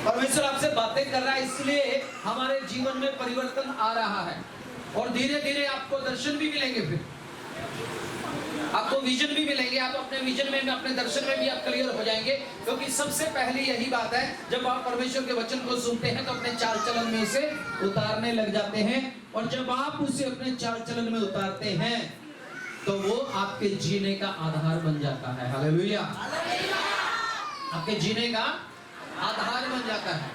परमेश्वर आपसे बातें कर रहा है, इसलिए हमारे जीवन में परिवर्तन आ रहा है और धीरे धीरे आपको दर्शन भी मिलेंगे, फिर आपको विजन भी मिलेंगे। आप अपने विजन में, अपने दर्शन में भी आप क्लियर हो जाएंगे। क्योंकि सबसे पहली यही बात है, जब आप परमेश्वर के वचन को सुनते हैं तो अपने चाल चलन में उसे उतारने लग जाते हैं, और जब आप उसे अपने चाल चलन में उतारते हैं तो वो आपके जीने का आधार बन जाता है। हालेलुया। आपके जीने का आधार बन जाता है।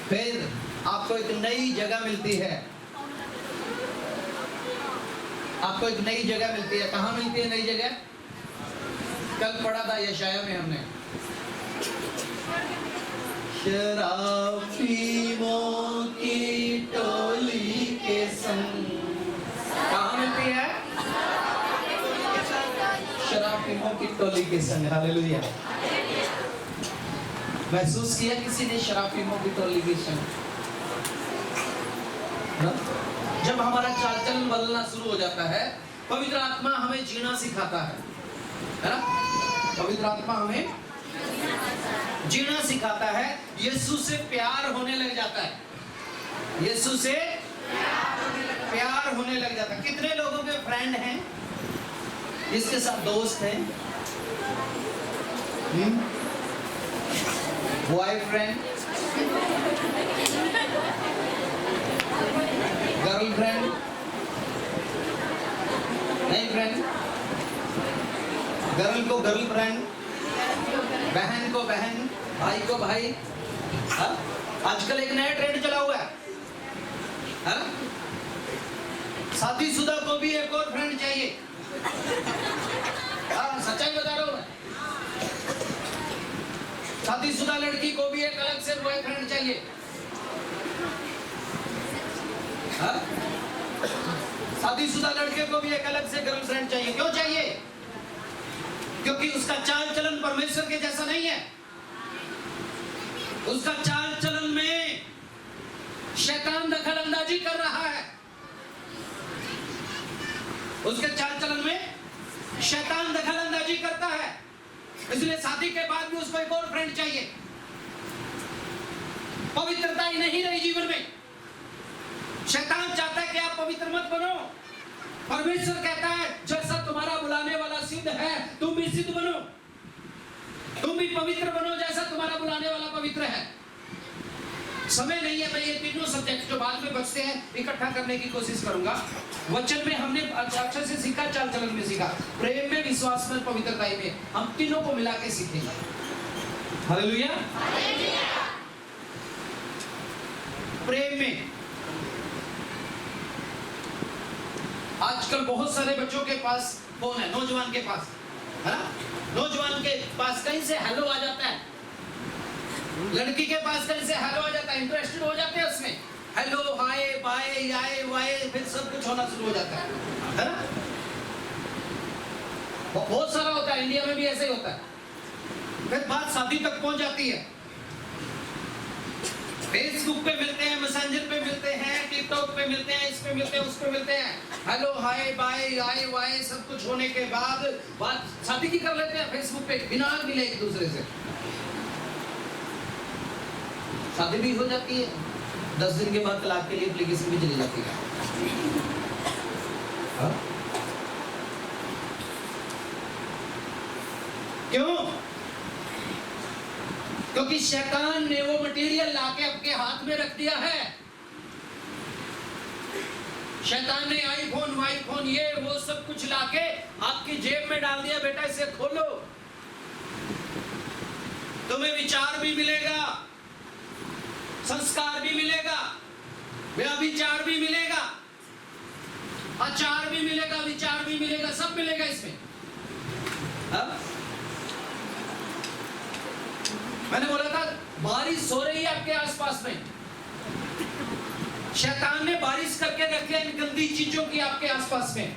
फिर आपको एक नई जगह मिलती है, आपको एक नई जगह मिलती है। कहाँ मिलती है नई जगह? कल पढ़ा था यशाया में हमने, शराफीमों की टोली के संग। कहाँ मिलती है? शराफीमों की टोली के संग। हालेलुया। महसूस किया किसी ने शराफीमों की टोली के संग? जब हमारा चाल चलन बदलना शुरू हो जाता है, पवित्र आत्मा हमें जीना सिखाता है ना? पवित्र आत्मा हमें जीना सिखाता है। यीशु से प्यार होने लग जाता है, यीशु से प्यार होने लग जाता है। कितने लोगों के फ्रेंड हैं जिसके साथ दोस्त हैं? बॉयफ्रेंड, गर्लफ्रेंड, नहीं फ्रेंड, गर्ल को गर्लफ्रेंड, बहन को बहन, भाई को भाई। आजकल एक नया ट्रेंड चला हुआ है, शादीशुदा को भी एक और फ्रेंड चाहिए। सच्चाई बता रहा हूं मैं। शादीशुदा लड़की को भी एक अलग से बॉयफ्रेंड चाहिए। शादीशुदा लड़के को भी एक अलग से गर्लफ्रेंड चाहिए। क्यों चाहिए? क्योंकि उसका चाल चलन परमेश्वर के जैसा नहीं है। उसका चाल चलन में शैतान दखल अंदाजी कर रहा है। उसके चाल चलन में शैतान दखल अंदाजी करता है, इसलिए शादी के बाद भी उसको एक और फ्रेंड चाहिए। पवित्रता ही नहीं रही जीवन में। शैतान चाहता है कि आप पवित्र मत बनो। परमेश्वर कहता है जैसा तुम्हारा बुलाने वाला सिद्ध है, तुम भी सिद्ध बनो, तुम भी पवित्र बनो जैसा तुम्हारा बुलाने वाला पवित्र है। समय नहीं है, मैं ये तीनों सब्जेक्ट जो बाद में बचते हैं इकट्ठा करने की कोशिश करूंगा। वचन में हमने अच्छे से सीखा, चाल चलन में सीखा, प्रेम में, विश्वास में, पवित्रता में, हम तीनों को मिला के सीखेंगे। हालेलुया। प्रेम में आजकल बहुत सारे बच्चों के पास फोन है, नौजवान के पास है ना? नौजवान के पास कहीं से हेलो आ जाता है, लड़की के पास कहीं से हेलो आ जाता है, इंटरेस्टेड हो जाते हैं उसमें। हेलो, हाय, बाय, याय, वाय, फिर सब कुछ होना शुरू हो जाता है ना? बहुत सारा होता है, इंडिया में भी ऐसे ही होता है। फिर बात शादी तक पहुंच जाती है। फेसबुक पे मिलते हैं, मैसेंजर पे मिलते हैं, टिकटॉक पे मिलते हैं, इस पे मिलते हैं, उस पे मिलते हैं। हेलो, हाय, बाय, याय, वाय, सब कुछ होने के बाद बात शादी की कर लेते हैं फेसबुक पे, बिना मिले एक दूसरे से। शादी भी हो जाती है, 10 दिन के बाद तलाक के लिए एप्लीकेशन भी चली जाती है। क्यों? क्योंकि शैतान ने वो मटेरियल लाके आपके हाथ में रख दिया है। शैतान ने आईफोन, वाईफोन, ये वो सब कुछ लाके आपकी जेब में डाल दिया। बेटा इसे खोलो, तुम्हें विचार भी मिलेगा, संस्कार भी मिलेगा, व्यभिचार भी मिलेगा, आचार भी मिलेगा, विचार भी मिलेगा, सब मिलेगा इसमें। मैंने बोला था बारिश हो रही है आपके आसपास में, शैतान ने बारिश करके रखी है इन गंदी चीजों की आपके आसपास में।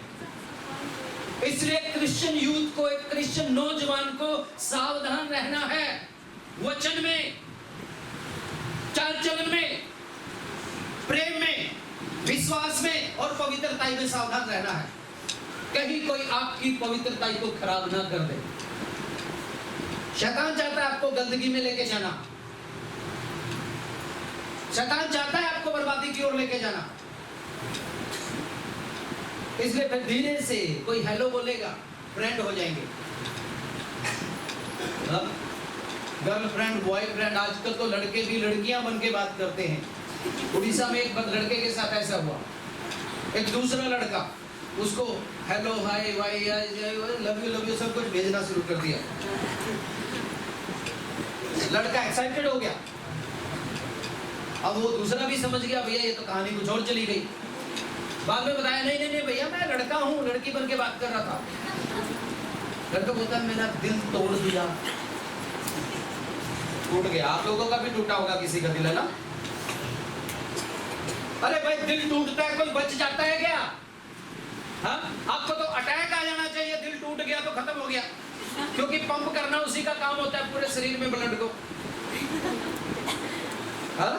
इसलिए क्रिश्चियन यूथ को, एक क्रिश्चियन नौजवान को सावधान रहना है। वचन में, चाल चलन में, प्रेम में, विश्वास में और पवित्रता में सावधान रहना है। कहीं कोई आपकी पवित्रता को खराब ना कर दे। शैतान चाहता है आपको गंदगी में लेके जाना, शैतान चाहता है आपको बर्बादी की ओर लेके जाना। इसलिए फिर धीरे से कोई हेलो बोलेगा, फ्रेंड हो जाएंगे। गर्लफ्रेंड बॉयफ्रेंड, आजकल तो लड़के भी लड़कियां बन के बात करते हैं। उड़ीसा में एक लड़के के साथ ऐसा हुआ, एक दूसरा लड़का उसको hello hi why love you सब कुछ भेजना शुरू कर दिया। लड़का एक्साइटेड हो गया। अब वो दूसरा भी समझ गया भैया ये तो कहानी कुछ और चली गई। बाद में बताया नहीं भैया मैं लड़का हूँ, लड़की बन के बात कर रहा था। लड़का बोलता है मेरा दिल तोड़ दिया। टूट गया। आप लोगों का भी टूटा होगा किसी का दिल, है ना? अरे भाई दिल टूटता है, कोई बच जाता है क्या? हाँ, आपको तो अटैक आ जाना चाहिए। दिल टूट गया तो खत्म हो गया, क्योंकि पंप करना उसी का काम होता है पूरे शरीर में ब्लड को। हाँ?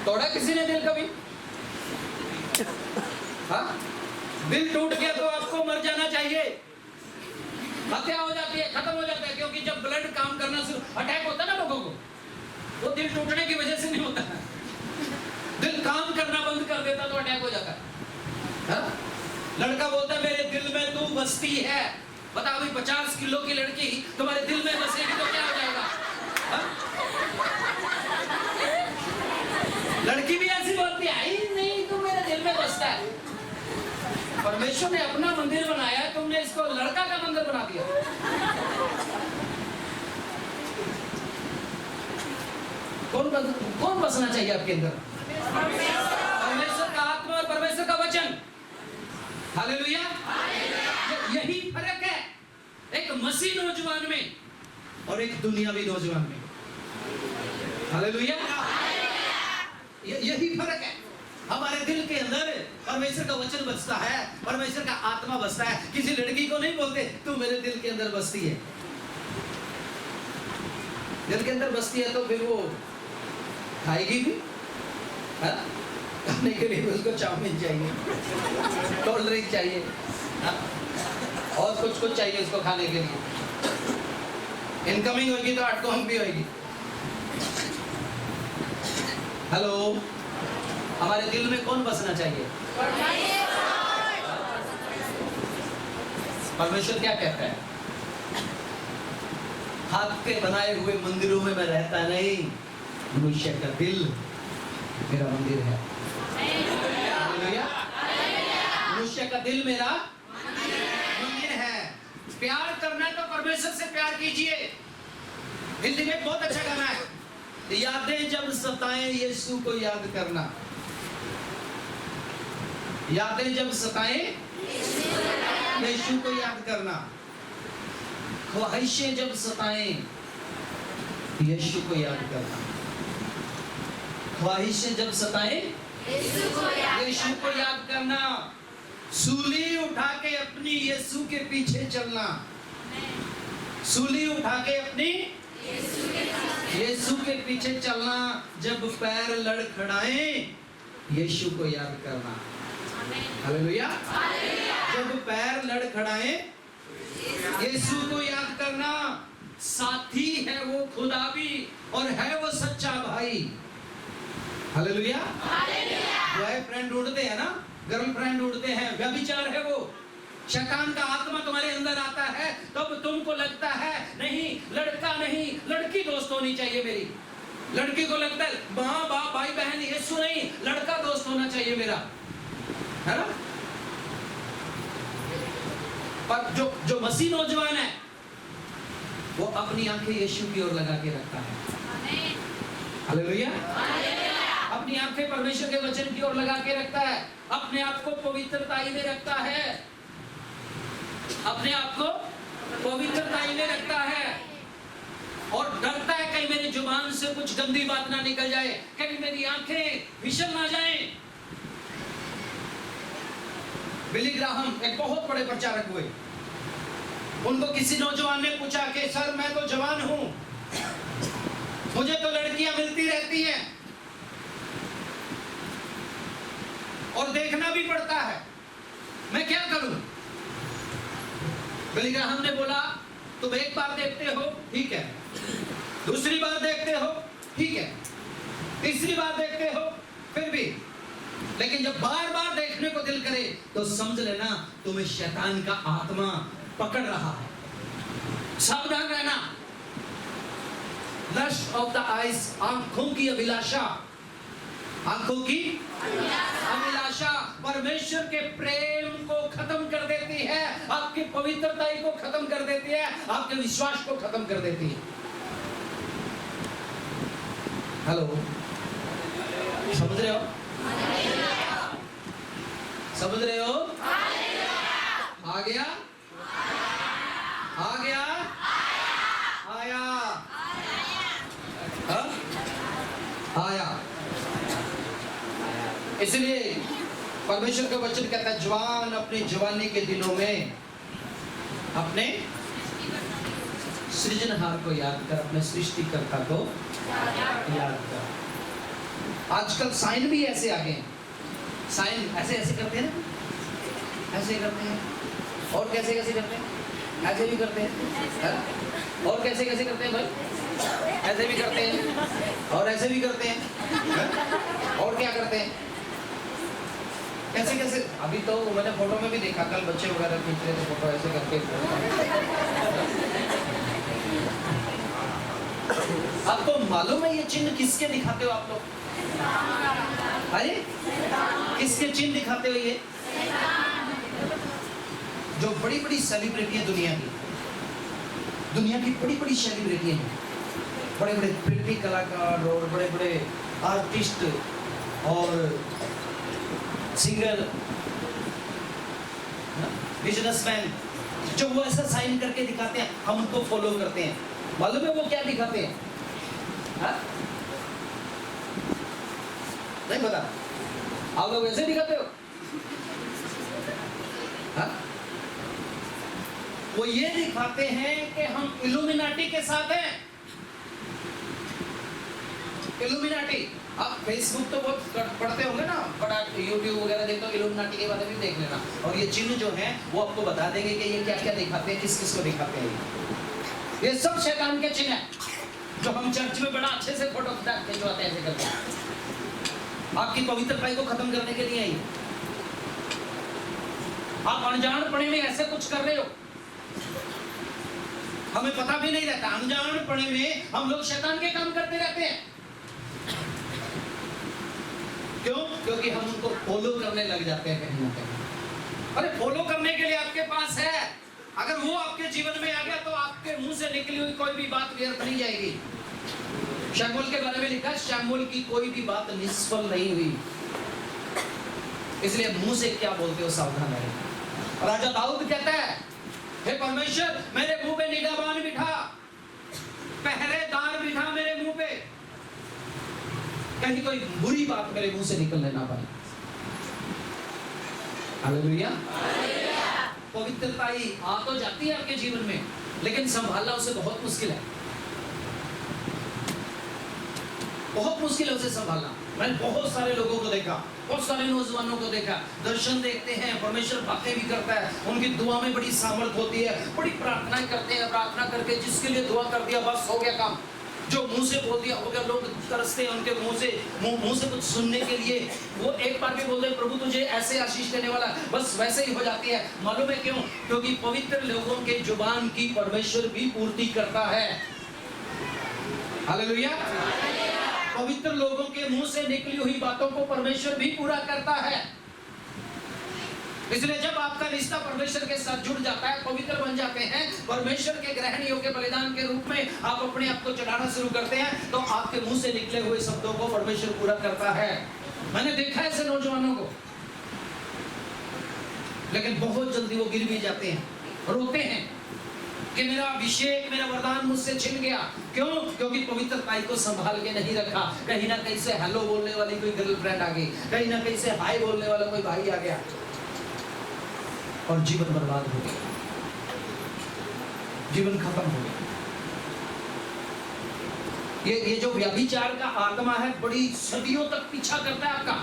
तोड़ा किसी ने दिल कभी? हाँ? दिल टूट गया तो आपको मर जाना चाहिए, हत्या हो जाती है, खत्म हो जाता है। क्योंकि जब ब्लड काम करना शुरू, अटैक होता है ना लोगों को, वो दिल टूटने की वजह से नहीं होता है। दिल काम करना बंद कर देता तो अटैक हो जाता है। हाँ? लड़का बोलता है मेरे दिल में तू बसती है। बता अभी 50 किलो की लड़की तुम्हारे दिल में बसेगी तो क्या हो जाएगा? हाँ? लड़की भी ऐसी बोलती है, आई नहीं तू मेरे दिल में बसता है। परमेश्वर ने अपना मंदिर बनाया है, तुमने इसको लड़का का मंदिर बना दिया। कौन बसना चाहिए आपके अंदर? परमेश्वर का आत्मा और परमेश्वर का वचन। हालेलुया। यही फर्क है एक मसीह नौजवान में और एक दुनियावी नौजवान में। हालेलुया। यही फर्क है। हमारे दिल के अंदर परमेश्वर का वचन बसता है, परमेश्वर का आत्मा बसता है। किसी लड़की को नहीं बोलते तू मेरे दिल के अंदर बसती है। दिल के अंदर बसती है तो फिर वो खाएगी भी, है? खाने के लिए उसको चाउमीन चाहिए, कोल्ड ड्रिंक चाहिए, है? और कुछ चाहिए उसको खाने के लिए। इनकमिंग होगी तो आउटगोइंग भी होगी। हेलो, हमारे दिल में कौन बसना चाहिए? परमेश्वर क्या कहता है? हाथ के बनाए हुए मंदिरों में मैं रहता नहीं, मनुष्य का दिल मेरा मंदिर है। मनुष्य का दिल मेरा मंदिर है। प्यार करना तो परमेश्वर से प्यार कीजिए। हिंदी में बहुत अच्छा गाना है, यादें जब सताएं यीशु को याद करना। यादें जब सताएं यीशु को याद करना। ख्वाहिशें जब सताएं यीशु को याद करना। ख्वाहिशें जब सताएं यीशु को याद करना। सूली उठा के अपनी यीशु के पीछे चलना। सूली उठा के अपनी यीशु के पीछे चलना। जब पैर लड़खड़ाए यीशु को याद करना। हालेलुया। जब पैर लड़खड़ाए यीशु को याद करना। साथी है वो खुदा भी और है वो सच्चा भाई। हालेलुया। बॉयफ्रेंड ढूंढते हैं ना, गर्लफ्रेंड ढूंढते हैं, व्यभिचार है वो। शैतान का आत्मा तुम्हारे अंदर आता है तब तुमको लगता है नहीं लड़का नहीं लड़की दोस्त होनी चाहिए मेरी। लड़की को लगता है माँ बाप भाई बहन यीशु नहीं, लड़का दोस्त होना चाहिए मेरा, है ना? पर जो मसीह नौजवान है वो अपनी आंखें यीशु की ओर लगा के रखता है। हालेलुया। अपनी आंखें परमेश्वर के वचन की ओर लगा के रखता है। अपने आप को पवित्रताई में रखता है। अपने आप को पवित्रताई में रखता है और डरता है कहीं मेरी जुबान से कुछ गंदी बात ना निकल जाए, कहीं मेरी आंखें फिसल ना जाएं। बिली ग्राहम एक बहुत बड़े प्रचारक हुए। उनको किसी नौजवान ने पूछा कि सर मैं तो जवान हूं, मुझे तो लड़कियां मिलती रहती हैं और देखना भी पड़ता है, मैं क्या करूं? बिली ग्राहम ने बोला तुम एक बार देखते हो ठीक है, दूसरी बार देखते हो ठीक है, तीसरी बार देखते हो फिर भी, लेकिन जब बार बार देखने को दिल करे तो समझ लेना तुम्हें शैतान का आत्मा पकड़ रहा है। सावधान रहना। लस्ट ऑफ द आइज, आंखों की अभिलाषा, आंखों की अभिलाषा परमेश्वर के प्रेम को खत्म कर देती है, आपकी पवित्रता को खत्म कर देती है, आपके विश्वास को खत्म कर देती है। हेलो, समझ रहे हो? समझ रहे हो? आ गया, आ गया, आया, आया। इसलिए परमेश्वर का वचन कहता है, जवान अपनी जवानी के दिनों में अपने सृजनहार को याद कर, अपने सृष्टिकर्ता को याद कर। आजकल साइन भी ऐसे आ गए हैं, साइन ऐसे ऐसे करते हैं ना, ऐसे करते हैं, और कैसे कैसे करते हैं, ऐसे भी करते हैं, और कैसे कैसे करते हैं भाई, ऐसे भी करते हैं, और ऐसे भी करते हैं, और क्या करते हैं, कैसे कैसे। अभी तो मैंने फोटो में भी देखा, कल बच्चे वगैरह खींच रहे थे फोटो ऐसे करके। आपको मालूम है ये चिन्ह किसके दिखाते हो आप लोग? अरे किसके चिन्ह दिखाते हो ये? जो बड़ी बड़ी सेलिब्रिटी है दुनिया की बड़ी बड़ी सेलिब्रिटी हैं, बड़े बड़े फिल्मी कलाकार और बड़े बड़े आर्टिस्ट और सिंगर, बिजनेसमैन, जो वो ऐसा साइन करके दिखाते हैं, हम उनको फॉलो करते हैं। मालूम है वो क्या दिखाते हैं? हा? नहीं पता? आप लोग ऐसे दिखाते हो? हा? वो ये दिखाते हैं कि हम इल्यूमिनाटी के साथ हैं। इल्यूमिनाटी, आप फेसबुक तो बहुत पढ़ते होंगे ना, बड़ा यूट्यूब वगैरह देखते हो, इल्यूमिनाटी के बारे में देख लेना। और ये चिन्ह जो है वो आपको बता देंगे कि ये क्या क्या दिखाते हैं, किस किस को दिखाते हैं। ये सब शैतान के चिन्ह है, जो हम चर्च में बड़ा अच्छे से फोटो खिंचवाते हैं, ऐसे करते हैं। आपकी पवित्रता को खत्म करने के लिए ही आप अनजानपने में ऐसे कुछ कर रहे हो, हमें पता भी नहीं रहता। अनजानपने में हम लोग शैतान के काम करते रहते हैं। क्यों? क्योंकि हम उनको फॉलो करने लग जाते हैं कहीं ना कहीं। अरे फॉलो करने के लिए आपके पास है, अगर वो आपके जीवन में आ गया तो आपके मुंह से निकली हुई कोई भी बात व्यर्थ नहीं जाएगी। शमूएल के बारे में लिखा, शमूएल की कोई भी बात निष्फल नहीं हुई। इसलिए मुंह से क्या बोलते हो सावधान रहे। राजा दाऊद कहता है, हे परमेश्वर मेरे मुंह पे निगाहबान बिठा, पहरेदार बिठा मेरे मुंह पे, कहीं कोई बुरी बात मेरे मुंह से निकलने ना पाए। हालेलुया। पवित्रता ही आ तो जाती है आपके जीवन में, लेकिन संभालना उसे बहुत मुश्किल है, बहुत मुश्किल है उसे संभालना। मैंने बहुत सारे लोगों को देखा, बहुत सारे नौजवानों को देखा, दर्शन देखते हैं, परमेश्वर बातें भी करता है, उनकी दुआ में बड़ी सामर्थ होती है, बड़ी प्रार्थना करते हैं, प्रार्थना करके जिसके लिए दुआ कर दिया बस हो गया काम, जो मुंह से बोल दिया हो गया। लोग तरसते हैं उनके मुंह से कुछ सुनने के लिए। वो एक बार भी बोल दे प्रभु तुझे ऐसे आशीष देने वाला, बस वैसे ही हो जाती है। मालूम है क्यों? क्योंकि पवित्र लोगों के जुबान की परमेश्वर भी पूर्ति करता है। हालेलुया। पवित्र लोगों के मुंह से निकली हुई बातों को परमेश्वर भी पूरा करता है। इसलिए जब आपका रिश्ता परमेश्वर के साथ जुड़ जाता है, पवित्र बन जाते हैं, परमेश्वर के ग्रहण योग्य बलिदान के रूप में आप अपने आप को चढ़ाना शुरू करते हैं, तो आपके मुंह से निकले हुए शब्दों को परमेश्वर पूरा करता है। मैंने देखा है ऐसे नौजवानों को, लेकिन बहुत जल्दी वो गिर भी जाते हैं, रोते हैं कि मेरा अभिषेक, मेरा वरदान मुझसे छिन गया। क्यों? क्योंकि पवित्रता को संभाल के नहीं रखा। कहीं ना कहीं से हेलो बोलने वाली कोई गर्लफ्रेंड आ गई, कहीं ना कहीं से हाय बोलने वाला कोई भाई आ गया, और जीवन बर्बाद हो गया, जीवन खत्म हो गया। ये जो व्यभिचार का आत्मा है, बड़ी सदियों तक पीछा करता है आपका,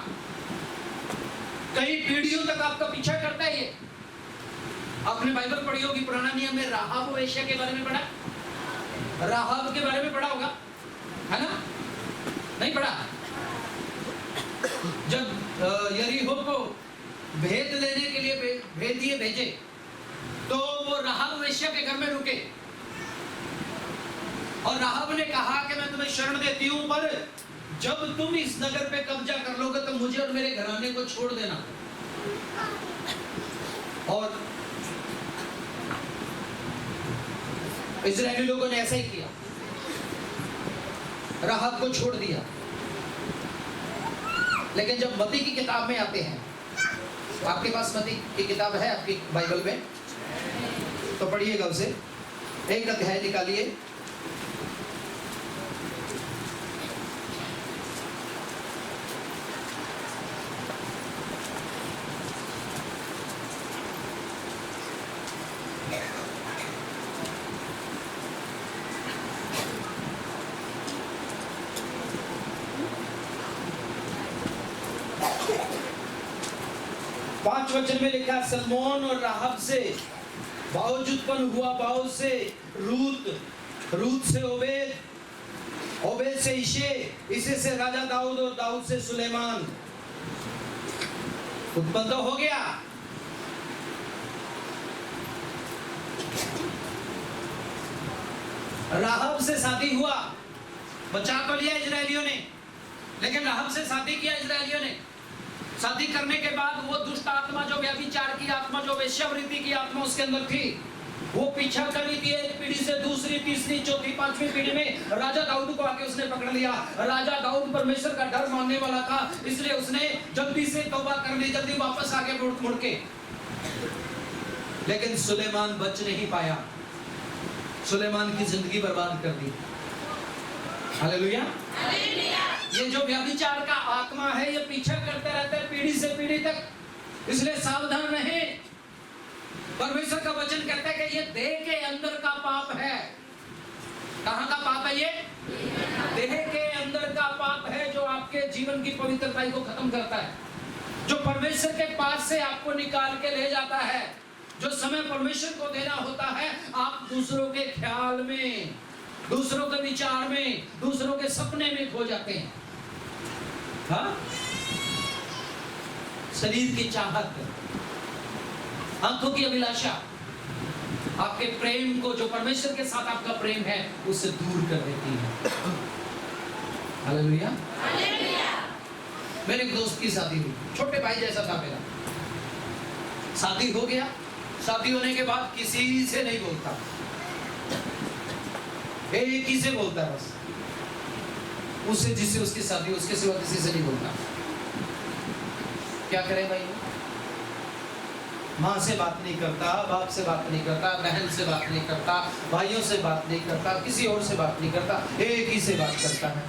कई पीढ़ियों तक आपका पीछा करता है। ये आपने बाइबल पढ़ी होगी, पुराना नियम में राहाब वेश्या के बारे में पढ़ा, राहाब के बारे में पढ़ा होगा, है ना? और राहब ने कहा कि मैं तुम्हें शरण देती हूं, पर जब तुम इस नगर पे कब्जा कर लोगे तो मुझे और मेरे घराने को छोड़ देना। और इजरायली लोगों ने ऐसा ही किया, राहब को छोड़ दिया। लेकिन जब मत्ती की किताब में आते हैं, आपके पास मत्ती की किताब है आपकी बाइबल में, तो पढ़िएगा उसे, एक अध्याय निकालिए। पांच वचन में लिखा, सलमोन और राहब से बाउज उत्पन्न हुआ, बाउज से रूत, रूत से ओबेद, ओबेद से इशे, इसे से राजा दाऊद, और दाऊद से सुलेमान उत्पन्न हो गया। राहब से शादी हुआ, बचा तो लिया इजरायलियों ने, लेकिन राहब से शादी किया इजरायलियों ने। शादी करने के बाद वो दुष्ट आत्मा, जो व्यभिचार की आत्मा, जो वेश्यावृत्ति की आत्मा उसके अंदर थी, वो पीछा कर रही थी। एक पीढ़ी से दूसरी, तीसरी, चौथी, पांचवी पीढ़ी में राजा दाऊद को आके उसने पकड़ लिया। राजा दाऊद परमेश्वर का डर मानने वाला था, इसलिए उसने जल्दी से तौबा कर ली, जल्दी वापस आके मुड़ के। लेकिन सुलेमान बच नहीं पाया, सुलेमान की जिंदगी बर्बाद कर दी। हालेलुया। ये जो व्यभिचार का आत्मा है, ये पीछा करते रहते हैं पीढ़ी से पीढ़ी तक, इसलिए सावधान रहे। परमेश्वर का वचन कहता है कि ये देह के अंदर का पाप है। कहां का पाप है? ये देह के अंदर का पाप है, जो आपके जीवन की पवित्रता को खत्म करता है, जो परमेश्वर के पास से आपको निकाल के ले जाता है। जो समय परमेश्वर को देना होता है, आप दूसरों के ख्याल में, दूसरों के विचार में, दूसरों के सपने में खो जाते हैं। हाँ? शरीर की चाहत, आंखों की अभिलाषा, आपके प्रेम को, जो परमेश्वर के साथ आपका प्रेम है, उससे दूर कर देती है। हालेलुया। मेरे एक दोस्त की शादी हुई, छोटे भाई जैसा था मेरा। शादी हो गया, शादी होने के बाद किसी से नहीं बोलता, एक ही से बोलता है बस, उससे जिससे उसकी शादी, उसके सिवा किसी से नहीं बोलता। क्या करे भाई? माँ से बात नहीं करता, बाप से बात नहीं करता, बहन से बात नहीं करता, भाइयों से बात नहीं करता, किसी और से बात नहीं करता, एक ही से बात करता है।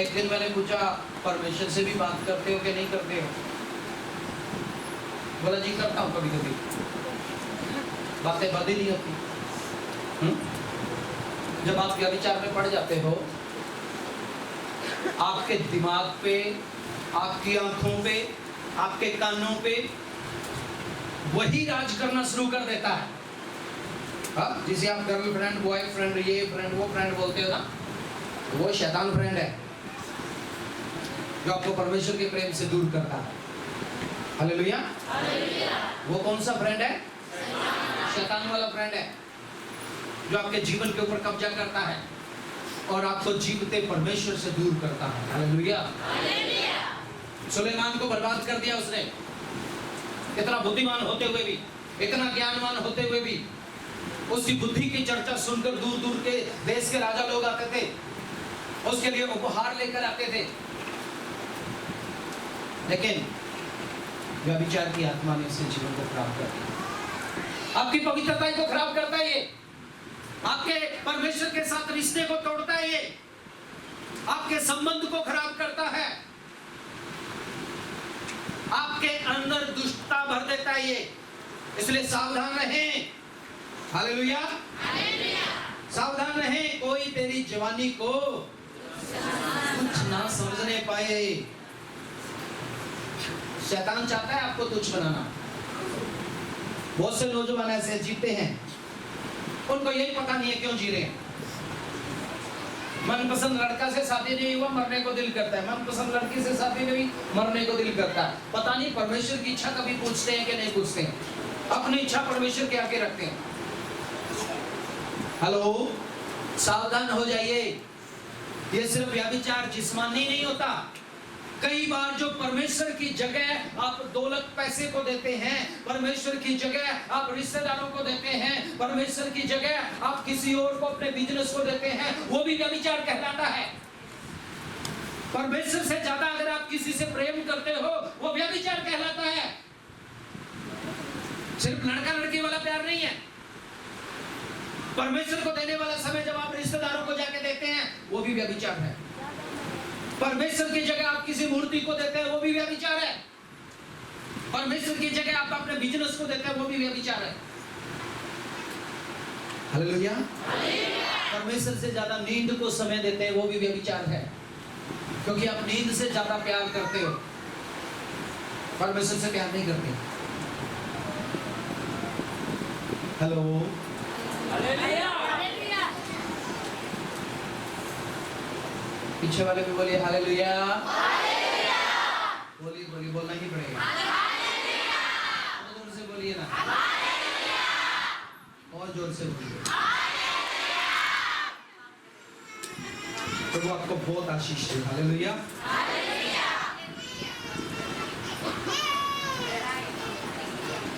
एक दिन मैंने पूछा, परमेश्वर से भी बात करते हो कि नहीं करते हो? बोला जी करता हूँ कभी कभी, बातें बंद ही नहीं होती। जब आप व्यभिचार में पड़ जाते हो, आपके दिमाग पे, आपकी आंखों पे, आपके कानों पे वही राज करना शुरू कर देता है। हाँ, जिसे आप गर्लफ्रेंड, बॉयफ्रेंड, ये फ्रेंड, वो फ्रेंड बोलते हो ना, वो शैतान फ्रेंड है, जो आपको परमेश्वर के प्रेम से दूर करता है। हालेलुया। वो कौन सा फ्रेंड है? शैतान वाला फ्रेंड है, जो आपके जीवन के ऊपर कब्जा करता है और आपको जीवते परमेश्वर से दूर करता है। हालेलुया। सुलेमान को बर्बाद कर दिया उसने। इतना बुद्धिमान होते हुए भी, इतना ज्ञानवान होते हुए भी, उसकी बुद्धि की चर्चा सुनकर दूर दूर के देश के राजा लोग आते थे, उसके लिए उपहार लेकर आते थे। लेकिन व्यभिचार की आत्मा ने उसके जीवन को खराब कर दिया। आपकी पवित्रता को खराब करता है ये, आपके परमेश्वर के साथ रिश्ते को तोड़ता है ये, आपके संबंध को खराब करता है, आपके अंदर दुष्टता भर देता है ये। इसलिए सावधान रहें। हालेलुया। सावधान रहें, कोई तेरी जवानी को कुछ ना समझने पाए। शैतान चाहता है आपको तुच्छ बनाना। बहुत से नौजवान ऐसे जीते हैं, उनको यही पता नहीं है क्यों जी रहे हैं। मनपसंद लड़का से शादी नहीं हुआ, मरने को दिल करता है। मनपसंद लड़की से शादी नहीं, मरने को दिल करता है। पता नहीं परमेश्वर की इच्छा कभी पूछते हैं कि नहीं पूछते हैं। अपनी इच्छा परमेश्वर के आगे रखते हैं। हेलो, सावधान हो जाइए। ये सिर्फ व्यभिचार जिस्मानी नहीं होता। कई बार जो परमेश्वर की जगह आप दौलत पैसे को देते हैं, परमेश्वर की जगह आप रिश्तेदारों को देते हैं, परमेश्वर की जगह आप किसी और को अपने बिजनेस को देते हैं, वो भी व्यभिचार कहलाता है। परमेश्वर से ज्यादा अगर आप किसी से प्रेम करते हो, वो व्यभिचार कहलाता है। सिर्फ लड़का लड़की वाला प्यार नहीं है। परमेश्वर को देने वाला समय जब आप रिश्तेदारों को जाके देते हैं, वो भी व्यभिचार है। परमेश्वर की जगह आप किसी मूर्ति को देते हैं, वो भी व्यभिचार है। परमेश्वर की जगह आप अपने बिजनेस को देते हैं, वो भी व्यभिचार है। हालेलुया। परमेश्वर से ज्यादा नींद को समय देते हैं, वो भी व्यभिचार है, क्योंकि आप नींद से ज्यादा प्यार करते हो, परमेश्वर से प्यार नहीं करते। Hello, hallelujah. पीछे वाले भी बोलिए हालेलुया। बोलिए बोलिए, बोलना ही पड़ेगा। जोर से बोलिए ना, और जोर से बोलिए। तो वो आपको बहुत आशीष दे। हालेलुया।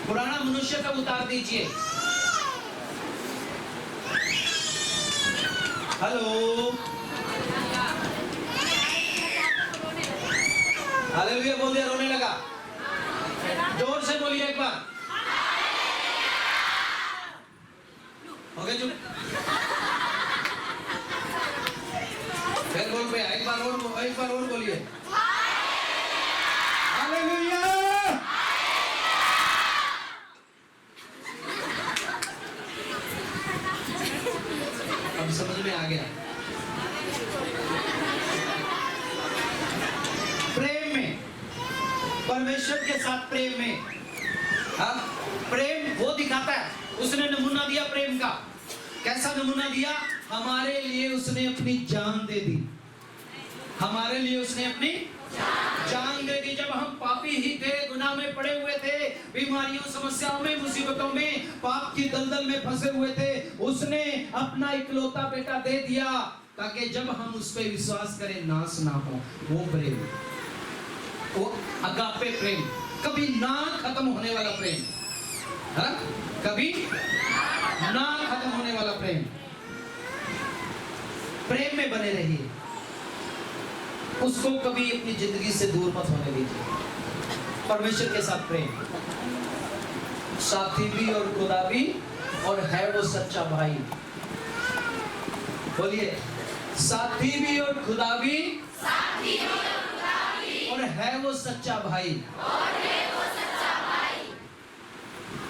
पुराना मनुष्य तब उतार दीजिए। हेलो, हालेलुया बोल दिया, रोने लगा। जोर से बोलिए एक बार। हो गया चुप। फिर बोल पे एक बार और बोलिए हालेलुया। अब समझ में आ गया। प्रेम में, परमेश्वर के साथ प्रेम में, हाँ, प्रेम वो दिखाता है। उसने नमूना दिया प्रेम का। कैसा नमूना दिया? हमारे लिए उसने अपनी जान दे दी। हमारे लिए उसने अपनी जान दे दी। जब हम पापी ही थे, गुनाह में पड़े हुए थे, बीमारियों, समस्याओं में, मुसीबतों में, पाप की दलदल में फंसे हुए थे, उसने अपना इकलौता बेटा दे दिया, ताकि जब हम उस पर विश्वास करें नाश ना हो। वो प्रेम, वो अगापे प्रेम, कभी ना खत्म होने वाला प्रेम, हाँ? कभी ना खत्म होने वाला प्रेम। प्रेम में बने रहिए, उसको कभी अपनी जिंदगी से दूर मत होने दीजिए। परमेश्वर के साथ प्रेम, साथी भी और खुदा भी, और है वो सच्चा भाई। बोलिए, साथी भी और खुदा भी, और है वो सच्चा भाई।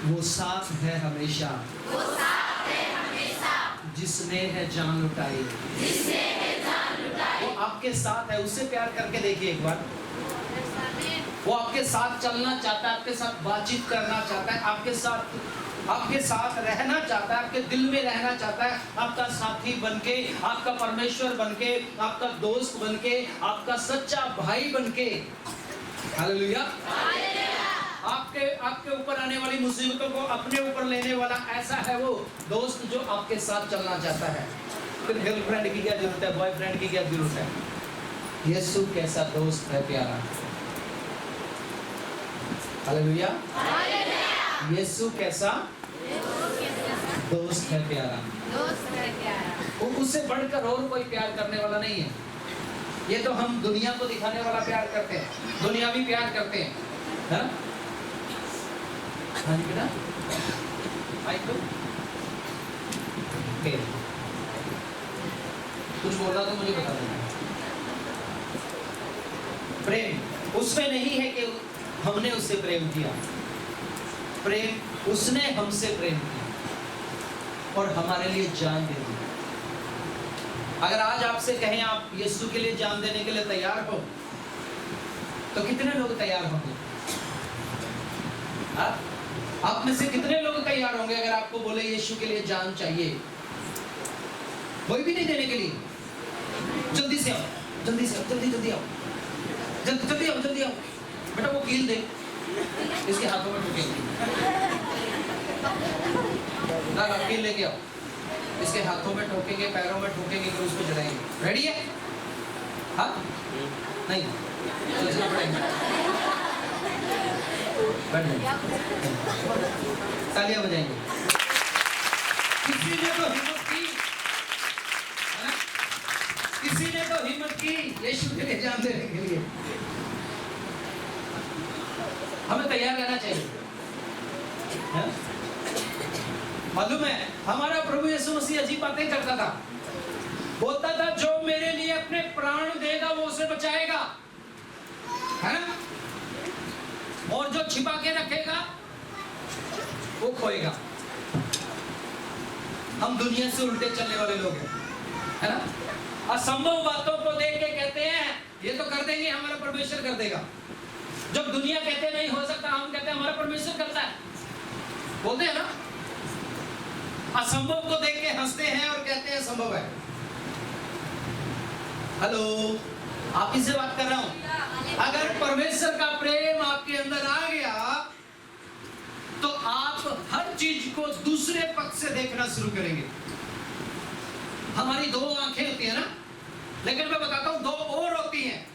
वो साथ है हमेशा, जिसने है जान लुटाई। वो आपके साथ है, उससे प्यार करके देखिए एक बार। वो आपके साथ चलना चाहता है, आपके साथ बातचीत करना चाहता है, आपके साथ रहना चाहता है, आपके दिल में रहना चाहता है, आपका साथी बनके, आपका परमेश्वर बनके, आपका दोस्त बनके, आपका सच्चा भाई बनके। हालेलुया। आपके ऊपर आने वाली मुसीबतों को अपने ऊपर लेने वाला ऐसा है वो दोस्त जो आपके साथ चलना चाहता है। फिर गर्लफ्रेंड की क्या जरूरत है, बॉयफ्रेंड की क्या जरूरत है? यीशु कैसा दोस्त है प्यारा। हालेलुया। यीशु कैसा दोस्त है प्यारा। उससे बढ़कर और कोई प्यार करने वाला नहीं है। ये तो हम दुनिया को दिखाने वाला प्यार करते हैं, दुनिया भी प्यार करते हैं, है? हाँ जी बेटा, कुछ बोलना तो मुझे बता देना। प्रेम उसमें नहीं है कि हमने उससे प्रेम किया, प्रेम उसने हमसे प्रेम किया और हमारे लिए जान दे दी। अगर आज आपसे कहें आप यीशु के लिए जान देने के लिए तैयार हो, तो कितने लोग तैयार होंगे? आप में से कितने लोग तैयार होंगे अगर आपको बोले यीशु के लिए जान चाहिए? कोई भी नहीं देने के लिए। जल्दी से आओ, जल्दी से आओ, जल्दी आओ, जल्दी आओ बेटा। वो कील दे, इसके हाथों में ठुकेगी ना, कील लेके आओ। इसके हाथों में ठोकेंगे, पैरों में ठोकेंगे, फिर उसको चढ़ाएंगे। रेडी है? हाँ नहीं सोचना पड़ेगा। बैठ जाइए, तालियां बजाएंगे। किसी ने तो हिम्मत की, है ना? किसी ने तो हिम्मत की यीशु के लिए जान देने के लिए। हमें तैयार रहना चाहिए, है? मालूम है हमारा प्रभु यीशु मसीह अजीब बातें करता था, बोलता था जो मेरे लिए अपने प्राण देगा वो उसे बचाएगा, है ना? और जो छिपा के रखेगा वो खोएगा। हम दुनिया से उल्टे चलने वाले लोग हैं, है ना? असंभव बातों को देख के कहते हैं ये तो कर देंगे, हमारा परमेश्वर कर देगा। जब दुनिया कहते नहीं हो सकता, हम कहते हैं हमारा परमेश्वर करता है, बोलते हैं ना? असंभव को देख के हंसते हैं और कहते हैं संभव है। हेलो, आप ही से बात कर रहा हूं। अगर परमेश्वर का प्रेम आपके अंदर आ गया तो आप हर चीज को दूसरे पक्ष से देखना शुरू करेंगे। हमारी दो आंखें होती है ना, लेकिन मैं बताता हूं दो और होती हैं।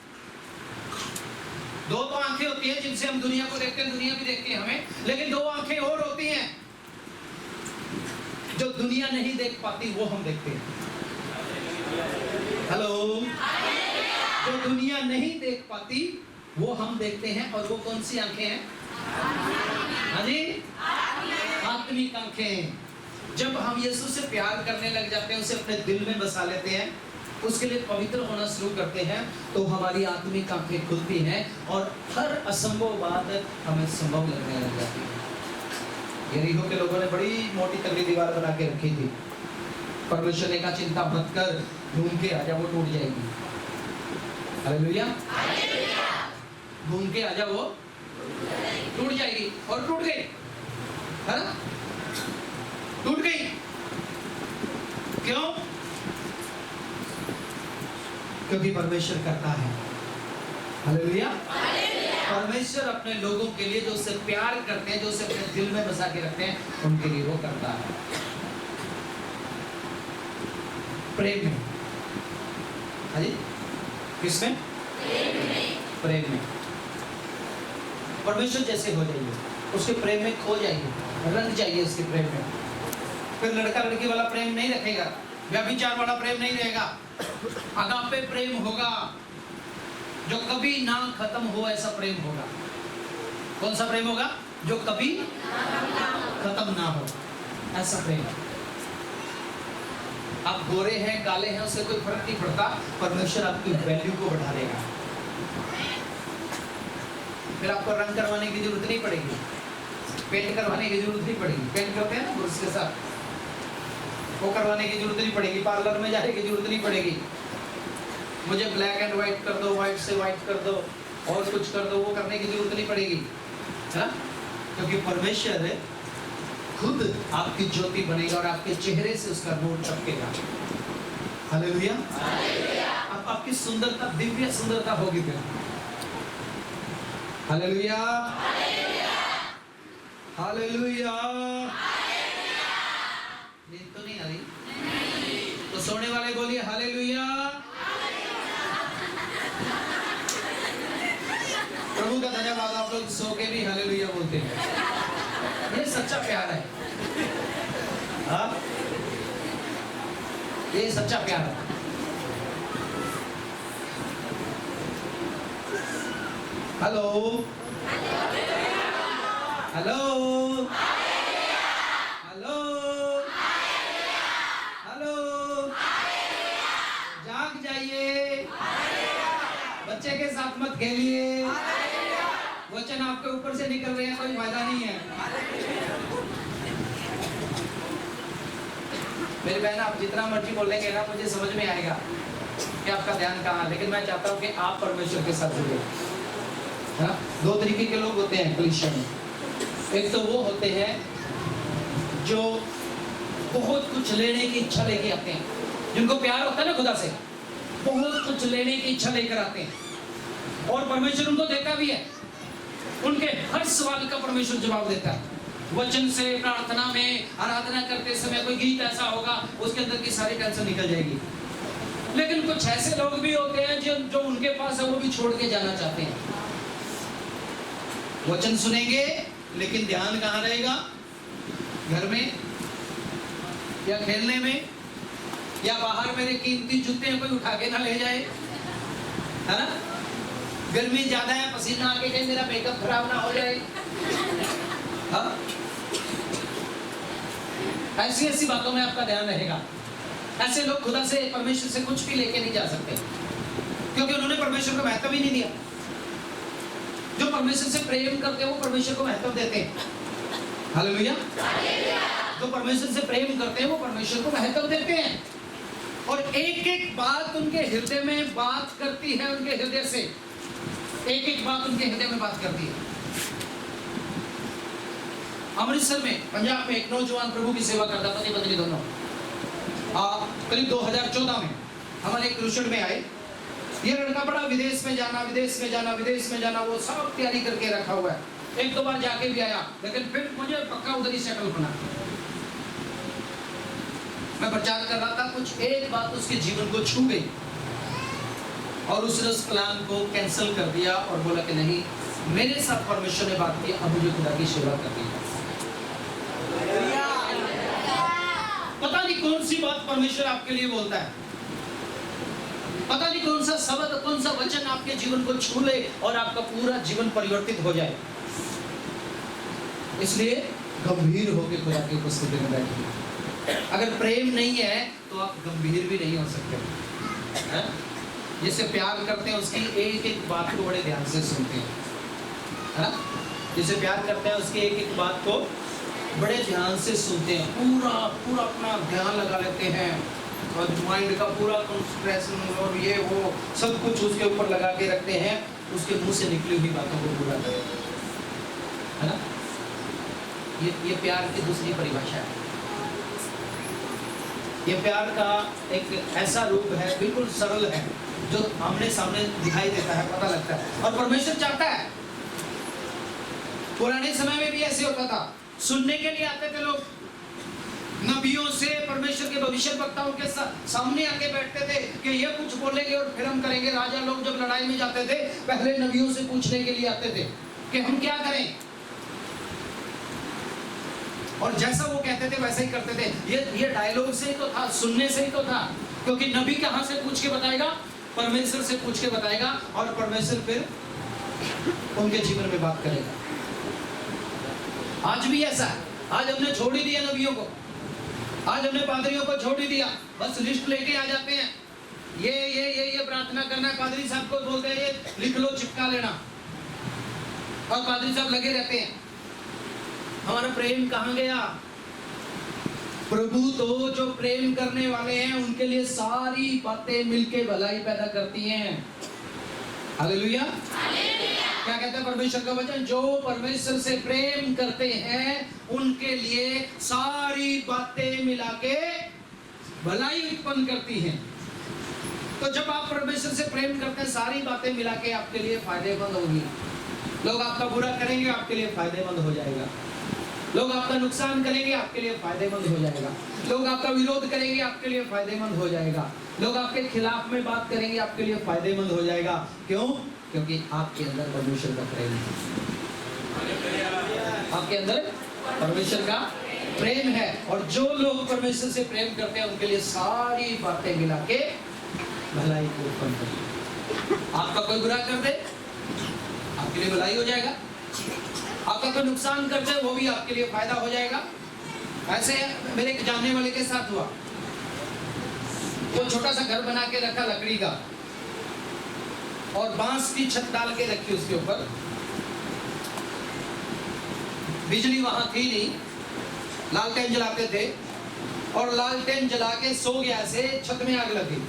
दो तो आंखें होती हैं जिनसे हम दुनिया को देखते हैं, दुनिया भी देखती है हमें, लेकिन दो आंखें और होती हैं जो दुनिया नहीं देख पाती, वो हम देखते हैं। हेलो, जो दुनिया नहीं देख पाती वो हम देखते हैं, और वो कौन सी आंखें हैं? हाँ जी, आत्मिक आंखें। जब हम यीशु से प्यार करने लग जाते हैं, उसे अपने दिल में बसा लेते हैं, उसके लिए पवित्र होना शुरू करते हैं, तो हमारी आत्मिक आंखें खुलती हैं और हर असंभव बात हमें संभव लगने लग जाती है। यरीहो के लोगों ने बड़ी मोटी तगड़ी दीवार बना के रखी थी। परमेश्वर ने कहा चिंता मत कर, घूम के आजा, वो टूट जाएगी। हालेलुया, घूम के आजा, वो टूट जाएगी। और टूट गई, है ना? टूट गई। क्यों? क्योंकि परमेश्वर करता है। हालेलुया। परमेश्वर अपने लोगों के लिए जो उससे प्यार करते हैं, जो उसे अपने दिल में बसा के रखते हैं, उनके लिए वो करता है। प्रेम में, हाँ जी, किसमें? प्रेम में। परमेश्वर जैसे हो जाइए, उसके प्रेम में खो जाइए, रंग जाइए उसके प्रेम में। फिर लड़का लड़की वाला प्रेम नहीं रखेगा, व्यभिचार वाला प्रेम नहीं रहेगा, अगापे प्रेम होगा जो कभी ना खत्म हो, ऐसा प्रेम होगा। कौन सा प्रेम होगा? जो कभी खत्म ना हो, ऐसा प्रेम। आप गोरे हैं, काले हैं, उससे कोई फर्क नहीं पड़ता, परमेश्वर आपकी वैल्यू को बढ़ा देगा। फिर आपको रंग करवाने की जरूरत नहीं पड़ेगी, पेंट करवाने की जरूरत नहीं पड़ेगी। पेंट करते हैं ना उसके साथ, वो करवाने की जरूरत नहीं पड़ेगी। पार्लर में जाने की जरूरत नहीं पड़ेगी, मुझे ब्लैक एंड व्हाइट कर दो, व्हाइट से व्हाइट कर दो, और कुछ कर दो, वो करने की जरूरत नहीं पड़ेगी, है ना? क्योंकि परमेश्वर खुद आपकी ज्योति बनेगा और आपके चेहरे से उसका नूर टपकेगा। हालेलुया। अब आपकी सुंदरता दिव्य सुंदरता होगी फिर। Hallelujah, hallelujah. नींद तो नहीं आ रही? तो सोने वाले बोलिए हालेलुया। प्रभु का धन्यवाद, आप लोग सो के भी हालेलुया बोलते हैं। ये सच्चा प्यार है, हाँ? ये सच्चा प्यार है। हेलो, हेलो, हेलो, हेलो, जाग जाइए, बच्चे के साथ मत खेलिए, वचन आपके ऊपर से निकल रहे हैं, कोई फायदा नहीं है। मेरी बहन, आप जितना मर्जी बोलेंगे ना, मुझे समझ में आएगा कि आपका ध्यान कहाँ है, लेकिन मैं चाहता हूँ कि आप परमेश्वर के साथ जुड़े, है ना? दो तरीके के लोग होते हैं कलीसिया में। एक तो वो होते हैं जो बहुत कुछ लेने की इच्छा लेके आते हैं, जिनको प्यार होता है ना खुदा से, बहुत कुछ लेने की इच्छा लेकर आते हैं, और परमेश्वर उनको देता भी है। उनके हर सवाल का परमेश्वर जवाब देता है। वचन से, प्रार्थना में, आराधना करते समय कोई गीत ऐसा होगा उसके अंदर की सारी टेंशन निकल जाएगी। लेकिन कुछ ऐसे लोग भी होते हैं जो उनके पास है वो भी छोड़ के जाना चाहते हैं। वचन सुनेंगे लेकिन ध्यान कहाँ रहेगा? घर में या खेलने में या बाहर मेरे कीमती जूते हैं कोई उठा के ना ले जाए, है ना? गर्मी ज्यादा है, पसीना आके कहीं मेरा मेकअप खराब ना हो जाए। हाँ? ऐसी ऐसी बातों में आपका ध्यान रहेगा। ऐसे लोग खुदा से, परमेश्वर से कुछ भी लेके नहीं जा सकते, क्योंकि उन्होंने परमेश्वर को महत्व ही नहीं दिया। जो परमेश्वर से प्रेम करते हैं वो परमेश्वर को महत्व देते हैं। हालेलुया। जो परमेश्वर से प्रेम करते हैं वो परमेश्वर को महत्व देते हैं, और एक एक बात उनके हृदय में बात करती है। उनके हृदय से एक एक बात उनके हृदय में बात करती है। अमृतसर में, पंजाब में एक नौजवान प्रभु की सेवा करता, पति पत्नी दोनों, करीब 2014 में हमारे एक क्रूसेड में आए। ये लड़का बड़ा विदेश में जाना वो सब तैयारी करके रखा हुआ है। एक दो बार जाके भी आया, लेकिन फिर मुझे पक्का उधर ही सेटल होना। मैं प्रचार कर रहा था, कुछ एक बात उसके जीवन को छू गई और उसने उस प्लान को कैंसिल कर दिया और बोला कि नहीं, मेरे साथ परमेश्वर ने बात की, अब मुझे खुदा की सेवा करनी है। पता नहीं कौन सी बात परमेश्वर आपके लिए बोलता है, पता नहीं कौन सा शब्द, कौन सा वचन आपके जीवन को छू ले और आपका पूरा जीवन परिवर्तित हो जाए। इसलिए गंभीर होकर खुदा की उपस्थिति में बैठिए। अगर प्रेम नहीं है तो आप गंभीर भी नहीं हो सकते हैं? जिससे प्यार करते हैं उसकी एक एक बात को बड़े ध्यान से सुनते हैं, है ना? जिससे प्यार करते हैं उसकी एक एक बात को बड़े ध्यान से सुनते हैं, पूरा अपना ध्यान लगा लेते हैं और माइंड का पूरा कंसंट्रेशन और ये वो सब कुछ उसके ऊपर लगा के रखते हैं, उसके मुंह से निकली हुई बातों को पूरा करें, है ना? ये प्यार की दूसरी परिभाषा है। ये प्यार का एक ऐसा रूप है, बिल्कुल सरल है, जो आमने सामने दिखाई देता है, पता लगता है, और परमेश्वर चाहता है। पुराने समय में भी ऐसे होता था, सुनने के लिए आते थे लोग, नबियों से, परमेश्वर के भविष्य वक्ताओं के सामने आके बैठते थे कि ये कुछ बोलेंगे और फिर हम करेंगे। राजा लोग जब लड़ाई में जाते थे पहले नबियों से पूछने के लिए आते थे कि हम क्या करें, और जैसा वो कहते थे वैसा ही करते थे। ये डायलॉग से ही तो था, सुनने से ही तो था, क्योंकि नबी कहां से पूछ के बताएगा? परमेश्वर से पूछ के बताएगा, और परमेश्वर फिर उनके जीवन में बात करेगा। आज भी ऐसा है। आज हमने छोड़ ही दिया नबियों को, आज हमने पादरियों को छोड़ ही दिया, बस लिस्ट लेके आ जाते हैं, ये प्रार्थना करना है, पादरी साहब को बोलते हैं ये लिख लो, चिपका लेना, और पादरी साहब लगे रहते हैं। हमारा प्रेम कहाँ गया? प्रभु तो जो प्रेम करने वाले हैं उनके लिए सारी बातें मिलके भलाई पैदा करती हैं। हालेलुया। क्या कहता है परमेश्वर का वचन? जो परमेश्वर से प्रेम करते हैं उनके लिए सारी बातें मिला के भलाई उत्पन्न करती हैं। तो जब आप परमेश्वर से प्रेम करते हैं, सारी बातें मिला के आपके लिए फायदेमंद होगी। लोग आपका बुरा करेंगे, आपके लिए फायदेमंद हो जाएगा। लोग आपका नुकसान करेंगे, आपके लिए फायदेमंद हो जाएगा। लोग आपका विरोध करेंगे, आपके लिए फायदेमंद हो जाएगा। लोग आपके खिलाफ में बात करेंगे, आपके लिए फायदेमंद हो जाएगा। क्यों? क्योंकि आपके अंदर परमेश्वर का प्रेम है। आपके अंदर परमेश्वर का प्रेम है, और जो लोग परमेश्वर से प्रेम करते हैं उनके लिए सारी बातें मिला के भलाई को उत्पन्न करती। आपका कोई बुरा कर दे, आपके लिए भलाई हो जाएगा। आपका कोई नुकसान कर दे, वो भी आपके लिए फायदा हो जाएगा। ऐसे मेरे एक जानने वाले के साथ हुआ। वो छोटा सा घर बना के रखा लकड़ी का, और बांस की छत डाल के रखी उसके ऊपर। बिजली वहां थी नहीं, लालटेन जलाते थे, और लालटेन जला के सो गया से छत में आग लगी।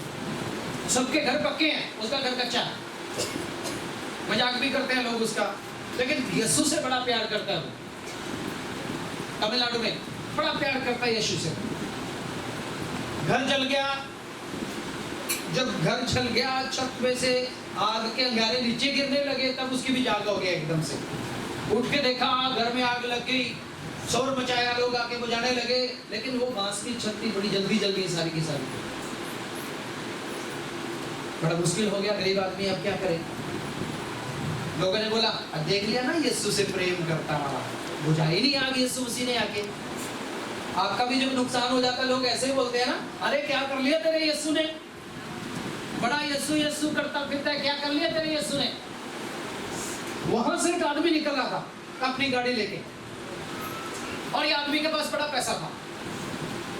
सबके घर पक्के हैं, उसका घर कच्चा है। मजाक भी करते हैं लोग उसका, लेकिन यीशु से बड़ा प्यार करता है वो। तमिलनाडु में बड़ा प्यार करता है यीशु से। घर जल गया। जब घर जल गया, छत में से आग के अंगारे नीचे गिरने लगे, तब उसकी भी जाग हो गया। एकदम से उठ के देखा घर में आग लग गई, शोर मचाया, लोग आके बुझाने लगे, लेकिन वो बांस की छत थी, बड़ी जल्दी जल गई सारी की सारी। बड़ा मुश्किल हो गया, गरीब आदमी अब क्या करे। लोगों ने बोला देख लिया ना यीशु से प्रेम करता वाला, बुझा ही नहीं आग यीशु मसीह ने आके। आपका भी जब नुकसान हो जाता है लोग ऐसे ही बोलते हैं ना, अरे क्या कर लिया तेरे यीशु ने, बड़ा यीशु यीशु करता फिरता है, क्या कर लिया तेरे यीशु ने। वहां से एक आदमी निकल रहा था अपनी गाड़ी लेके, और ये आदमी के पास बड़ा पैसा था।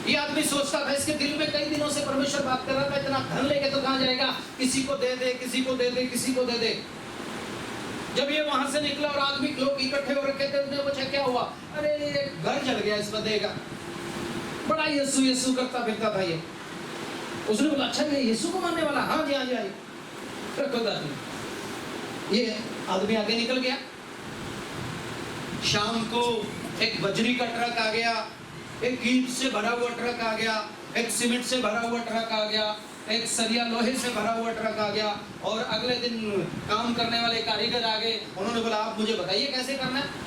ये आदमी सोचता था, इसके दिल में कई दिनों से परमेश्वर बात कर रहा था, इतना धन लेके तो कहां जाएगा, किसी को दे दे, किसी को दे दे, किसी को दे दे। जब ये वहां से निकला और आदमी लोग इकट्ठे हो रखे थे, उन्हें पूछा क्या हुआ, अरे घर जल गया इस बंदे का, बड़ा यीशु यीशु करता फिरता था ये। उसने बोला अच्छा ये यीशु को मानने वाला, हाँ जी हाँ जी हाँ जी, रखो दादी। ये आदमी आगे निकल गया। शाम को एक बजरी का ट्रक आ गया, एक ईंट से भरा हुआ ट्रक आ गया, एक सीमेंट से भरा हुआ ट्रक आ गया, एक सरिया लोहे से भरा हुआ ट्रक आ गया, और अगले दिन काम करने वाले कारीगर आ गए। उन्होंने बोला आप मुझे बताइए कैसे करना है।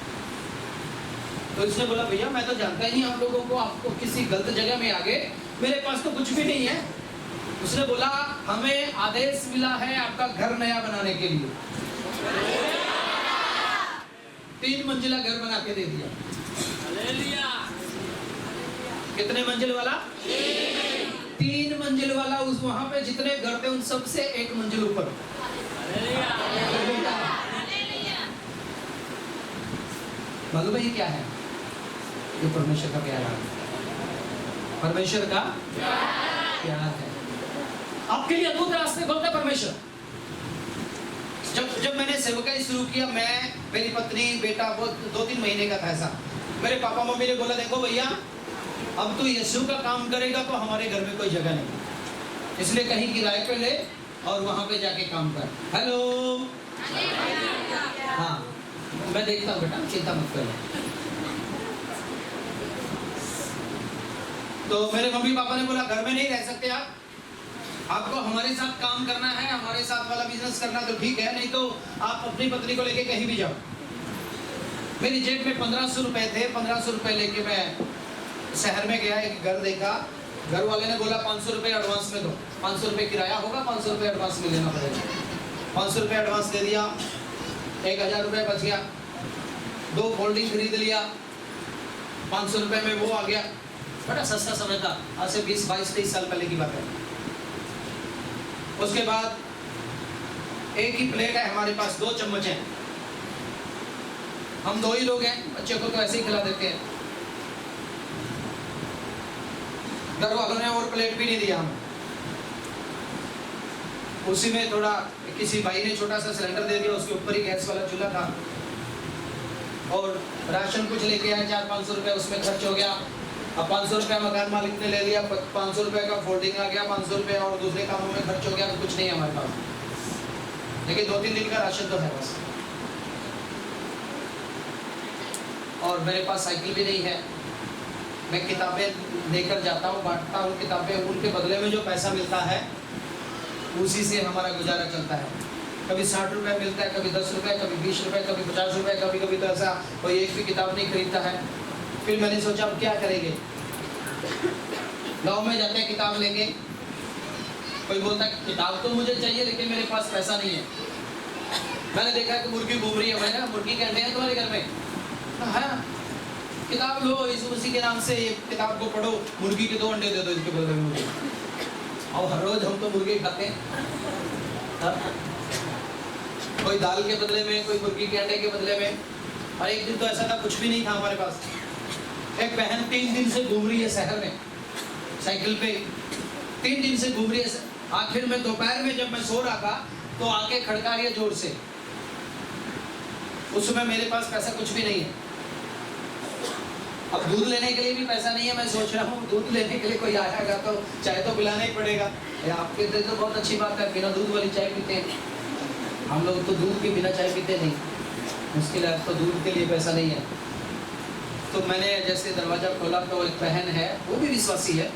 तो इसने बोला भैया मैं तो जानता ही नहीं आप लोगों को, आपको किसी गलत जगह में आ गए, मेरे पास तो कुछ भी नहीं है। उसने बोला हमें आदेश मिला है आपका घर नया बनाने के लिए। 3 मंजिला घर बना के दे दिया। कितने मंजिल वाला? 3 मंजिल वाला। उस वहां पे जितने घर थे उन सबसे 1 मंजिल ऊपर। मालूम है ये क्या है? ये परमेश्वर का प्यार है। परमेश्वर का प्यार है। आपके लिए अद्भुत रास्ते खोलता परमेश्वर। जब मैंने सेवकाई शुरू किया, मैं, मेरी पत्नी, बेटा, वो 2-3 महीने का था ऐसा। मेरे पापा मम्मी ने बोला देखो भैया अब तू यीशु का काम करेगा तो हमारे घर में कोई जगह नहीं, इसलिए कहीं किराए पे ले और वहां पे जाके काम कर। हेलो, हाँ मैं देखता हूँ बेटा, चिंता मत करो। तो मेरे मम्मी पापा ने बोला घर में नहीं रह सकते आप, आपको हमारे साथ काम करना है, हमारे साथ वाला बिजनेस करना तो ठीक है, नहीं तो आप अपनी पत्नी को लेके कहीं भी जाओ। मेरी जेब में 1500 रुपए थे। 1500 रुपए लेके मैं शहर में गया, एक घर देखा। घर वाले ने बोला 500 रुपए एडवांस में दो। 500 रुपए किराया होगा, 500 रुपए एडवांस में लेना पड़ेगा। 500 रुपए एडवांस दे दिया, 1000 रुपए बच गया। 2 फोल्डिंग खरीद लिया, 500 रुपए में वो आ गया। बड़ा सस्ता समय था, आज से 20, 22, 23 साल पहले की बात है। उसके बाद एक ही प्लेट है हमारे पास, 2 चम्मच हैं, हम 2 ही लोग हैं, बच्चे को तो ऐसे ही खिला देते हैं। घर वालों ने और प्लेट भी नहीं दिया हमें। उसी में थोड़ा किसी भाई ने छोटा सा सिलेंडर दे दिया, उसके ऊपर ही गैस वाला चूल्हा था, और राशन कुछ लेके आए, 400-500 रुपए उसमें खर्च हो गया। अब 500 रुपया मकान मालिक ने ले लिया, 500 रुपए का फोल्डिंग आ गया, 500 रुपए और दूसरे कामों में खर्च हो गया, तो कुछ नहीं है हमारे पास, लेकिन 2-3 दिन का राशन तो है बस। और मेरे पास साइकिल भी नहीं है। मैं किताबें लेकर जाता हूँ, बांटता हूँ किताबें, उनके बदले में जो पैसा मिलता है उसी से हमारा गुजारा चलता है। कभी 60 रुपए मिलता है, कभी 10 रुपए, कभी 20 रुपए, कभी 50 रुपए, कभी कभी तो ऐसा कोई एक भी किताब नहीं खरीदता है। फिर मैंने सोचा अब क्या करेंगे, गाँव में जाते हैं किताब लेंगे, कोई बोलता है किताब तो मुझे चाहिए लेकिन मेरे पास पैसा नहीं है। मैंने देखा कि मुर्गी घूम रही है, मैंने मुर्गी के अंडे हैं तुम्हारे घर में? हाँ, किताब लो, यीशु मसीह के नाम से ये किताब को पढ़ो, मुर्गी के 2 अंडे दे दो इसके बदले में मुझे। और हर रोज हम तो मुर्गे खाते हैं, कोई दाल के बदले में, कोई मुर्गी के अंडे के बदले में। और एक दिन तो ऐसा था कुछ भी नहीं था हमारे पास। एक बहन 3 दिन से घूम रही है शहर में साइकिल पे, 3 दिन से घूम रही है। आखिर में दोपहर में जब मैं सो रहा था तो आके खड़का रही है जोर से। उस समय मेरे पास पैसा कुछ भी नहीं है, अब दूध लेने के लिए भी पैसा नहीं है। मैं सोच रहा हूँ दूध लेने के लिए कोई आएगा तो चाय तो पिलाना ही पड़ेगा। आपके लिए तो बहुत अच्छी बात है, बिना दूध वाली चाय पीते हैं, हम लोग तो दूध के बिना चाय पीते नहीं, मुश्किल है, तो दूध के लिए पैसा नहीं है। तो मैंने जैसे दरवाजा खोला तो एक बहन है, वो भी विश्वासी है,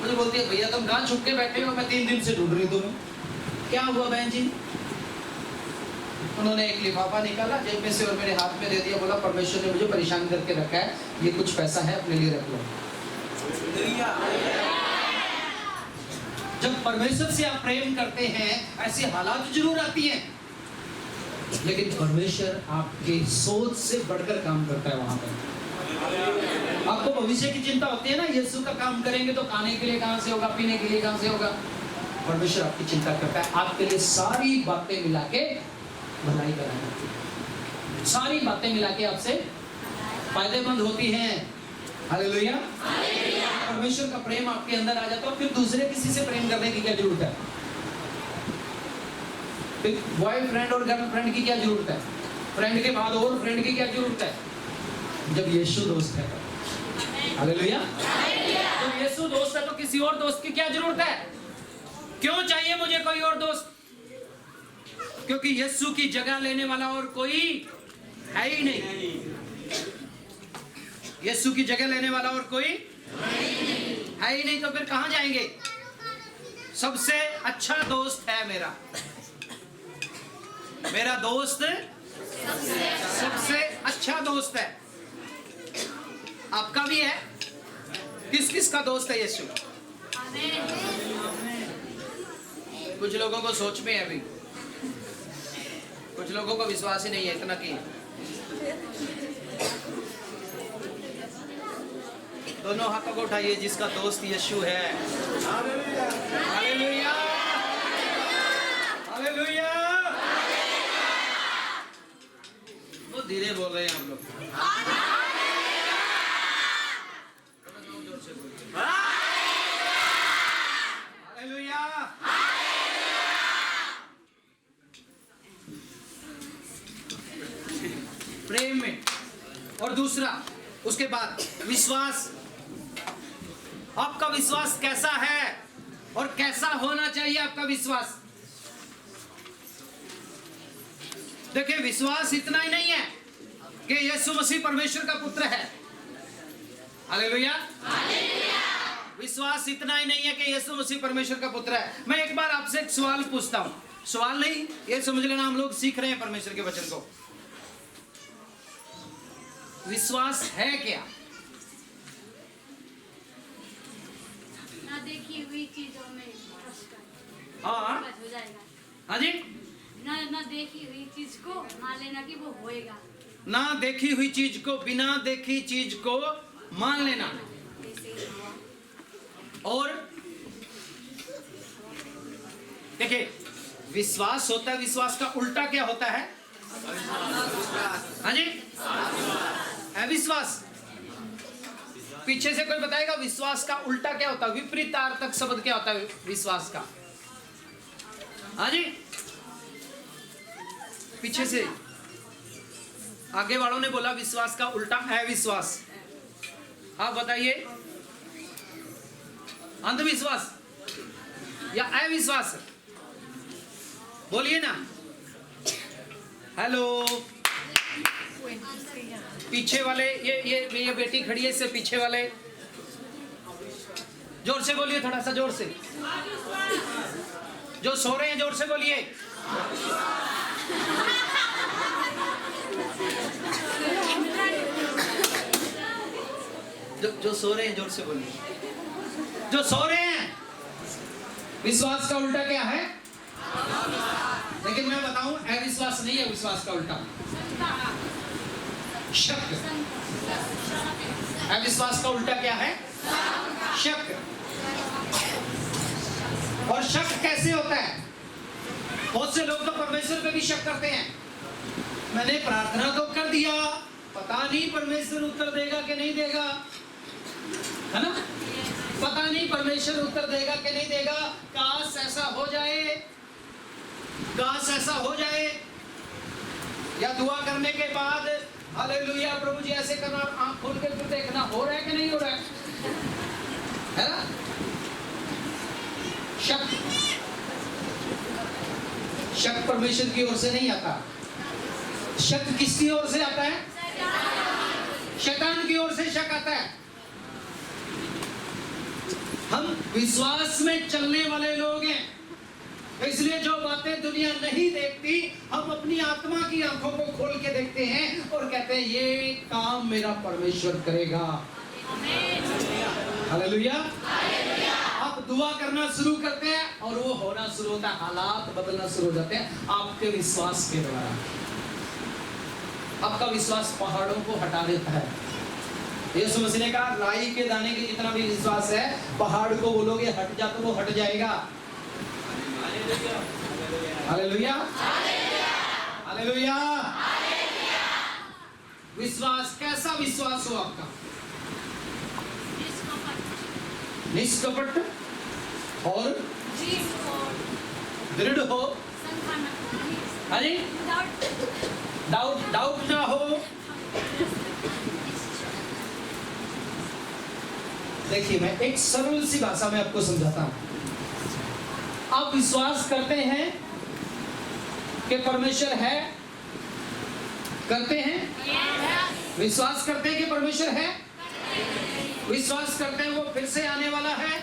मुझे बोलती है भैया तुम कहाँ छुप के बैठे हो, मैं 3 दिन से ढूंढ रही हूँ तुम्हें। क्या हुआ बहन जी? उन्होंने एक लिफाफा निकाला जेब में से और मेरे हाथ में दे दिया, बोला परमेश्वर ने मुझे परेशान करके रखा है, ये कुछ पैसा है, अपने लिए रख लो। जब परमेश्वर से आप प्रेम करते हैं ऐसी हालात जरूर आती हैं, लेकिन परमेश्वर आपके सोच से बढ़कर काम करता है। वहां पर आपको भविष्य की चिंता होती है ना, यीशु का काम करेंगे तो खाने के लिए कहां से होगा, पीने के लिए कहां से होगा। परमेश्वर आपकी चिंता करता है, आपके लिए सारी बातें मिला के भलाई कराएगा, सारी बातें मिला के आपसे फायदेमंद होती हैं। हालेलुया। परमेश्वर का प्रेम आपके अंदर आ जाता है, फिर दूसरे किसी से प्रेम करने की क्या जरूरत है? फिर बॉयफ्रेंड और गर्लफ्रेंड की क्या जरूरत है? फ्रेंड के बाद और फ्रेंड की क्या जरूरत है? जब यीशु दोस्त है। हालेलुया। जब यीशु दोस्त है तो किसी और दोस्त की क्या जरूरत है? क्यों चाहिए मुझे कोई और दोस्त? क्योंकि यीशु की जगह लेने वाला और कोई है ही नहीं। यीशु की जगह लेने वाला और कोई है ही नहीं, तो फिर कहां जाएंगे? सबसे अच्छा दोस्त है मेरा दोस्त सबसे अच्छा दोस्त है। आपका भी है? किस किस का दोस्त है यीशु? कुछ लोगों को सोच में है, अभी कुछ लोगों को विश्वास ही नहीं है इतना कि दोनों हाथों को उठाइए जिसका दोस्त यीशु है। Hallelujah, hallelujah. वो धीरे बोल रहे हैं आप लोग। हालेलुया। प्रेम में। और दूसरा उसके बाद विश्वास। आपका विश्वास कैसा है और कैसा होना चाहिए आपका विश्वास? देखिए, विश्वास इतना ही नहीं है कि यीशु मसीह परमेश्वर का पुत्र है। हालेलुया। विश्वास इतना ही नहीं है कि यीशु मसीह परमेश्वर का पुत्र है। मैं एक बार आपसे एक सवाल पूछता हूं, सवाल नहीं, ये समझ लेना, हम लोग सीख रहे हैं परमेश्वर के वचन को। विश्वास है क्या? ना देखी हुई चीजों में विश्वास कर, हाँ बस हो जाएगा। हाँ जी। ना देखी हुई चीज को मान लेना कि वो होएगा। ना देखी हुई चीज को, बिना देखी चीज को मान लेना। और देखिए, विश्वास होता है, विश्वास का उल्टा क्या होता है? हाँ जी, अविश्वास। पीछे से कोई बताएगा विश्वास का उल्टा क्या होता है? विपरीतार्थक शब्द क्या होता है विश्वास का? हाँ जी, पीछे से आगे वालों ने बोला विश्वास का उल्टा अविश्वास। आप बताइए, अंधविश्वास या अविश्वास? बोलिए ना। हेलो, पीछे वाले, ये बेटी खड़ी है, इससे पीछे वाले जोर से बोलिए, थोड़ा सा जोर से। जो सो रहे हैं जोर से बोलिए। जो सो रहे हैं जोर से बोलिए। जो सो रहे हैं। विश्वास का उल्टा क्या है? लेकिन मैं बताऊं, अविश्वास नहीं है विश्वास का उल्टा, शक। अविश्वास का उल्टा क्या है? शक। और शक कैसे होता है? बहुत से लोग तो परमेश्वर पे भी शक करते हैं। मैंने प्रार्थना तो कर दिया, पता नहीं परमेश्वर उत्तर देगा कि नहीं देगा, है ना? पता नहीं परमेश्वर उत्तर देगा कि नहीं देगा। काश ऐसा हो जाए, काश ऐसा हो जाए। या दुआ करने के बाद हालेलुया प्रभु जी ऐसे करना, आंख खोल के फिर देखना हो रहा है कि नहीं हो रहा है ना? शक। शक परमेश्वर की ओर से नहीं आता। शक किसकी ओर से आता है? शैतान की ओर से शक आता है। हम विश्वास में चलने वाले लोग हैं, इसलिए जो बातें दुनिया नहीं देखती, हम अपनी आत्मा की आंखों को खोल के देखते हैं और कहते हैं ये काम मेरा परमेश्वर करेगा। हालेलुया। आप दुआ करना शुरू करते हैं और वो होना शुरू होता है, हालात बदलना शुरू हो जाते हैं आपके विश्वास के द्वारा। आपका विश्वास पहाड़ों को हटा देता है। यीशु मसीह ने कहा राई के दाने के जितना भी विश्वास है, पहाड़ को बोलोगे हट जा तो वो हट जाएगा। Hallelujah, hallelujah. विश्वास, कैसा विश्वास हो आपका? निष्कपट और दृढ़ हो। हाँ जी, डाउट ना हो। देखिए मैं एक सरल सी भाषा में आपको समझाता हूं। आप विश्वास करते हैं कि परमेश्वर है? करते हैं? विश्वास करते हैं कि परमेश्वर है? विश्वास करते हैं वो फिर से आने वाला है?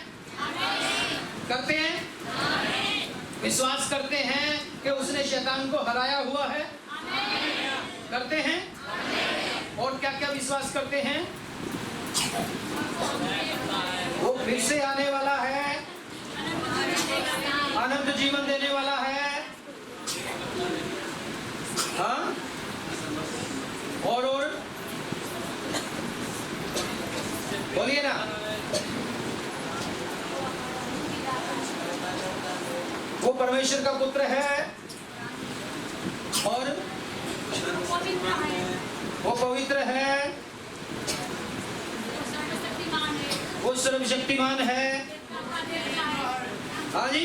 करते हैं? विश्वास करते हैं कि उसने शैतान को हराया हुआ है? करते हैं? और क्या क्या विश्वास करते हैं? वो फिर से आने वाला है, अनंत जीवन देने वाला है। हाँ? और बोलिए ना। वो परमेश्वर का पुत्र है और वो पवित्र है, वो सर्वशक्तिमान है। हाँ जी,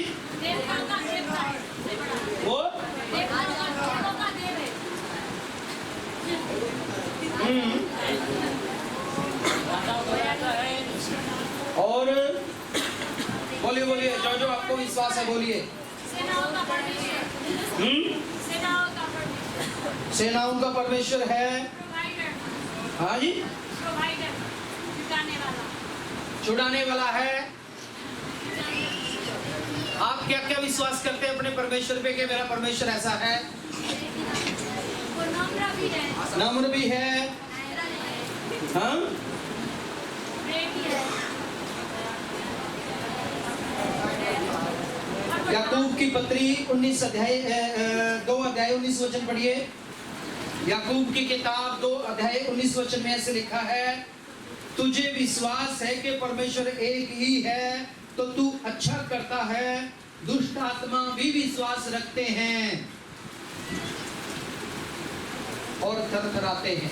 वो और बोलिए बोलिए, जो जो आपको विश्वास है बोलिए। सेनाओं का परमेश्वर है। हाँ जी, छुड़ाने वाला है। आप क्या क्या विश्वास करते हैं अपने परमेश्वर पे कि मेरा परमेश्वर ऐसा है? नम्र भी है। हाँ? याकूब की पत्री 19 अध्याय 2 अध्याय 19 वचन पढ़िए। याकूब की किताब 2 अध्याय 19 वचन में ऐसे लिखा है, तुझे विश्वास है कि परमेश्वर एक ही है तो तू अच्छा करता है। दुष्ट आत्मा भी विश्वास रखते हैं और थरथराते हैं।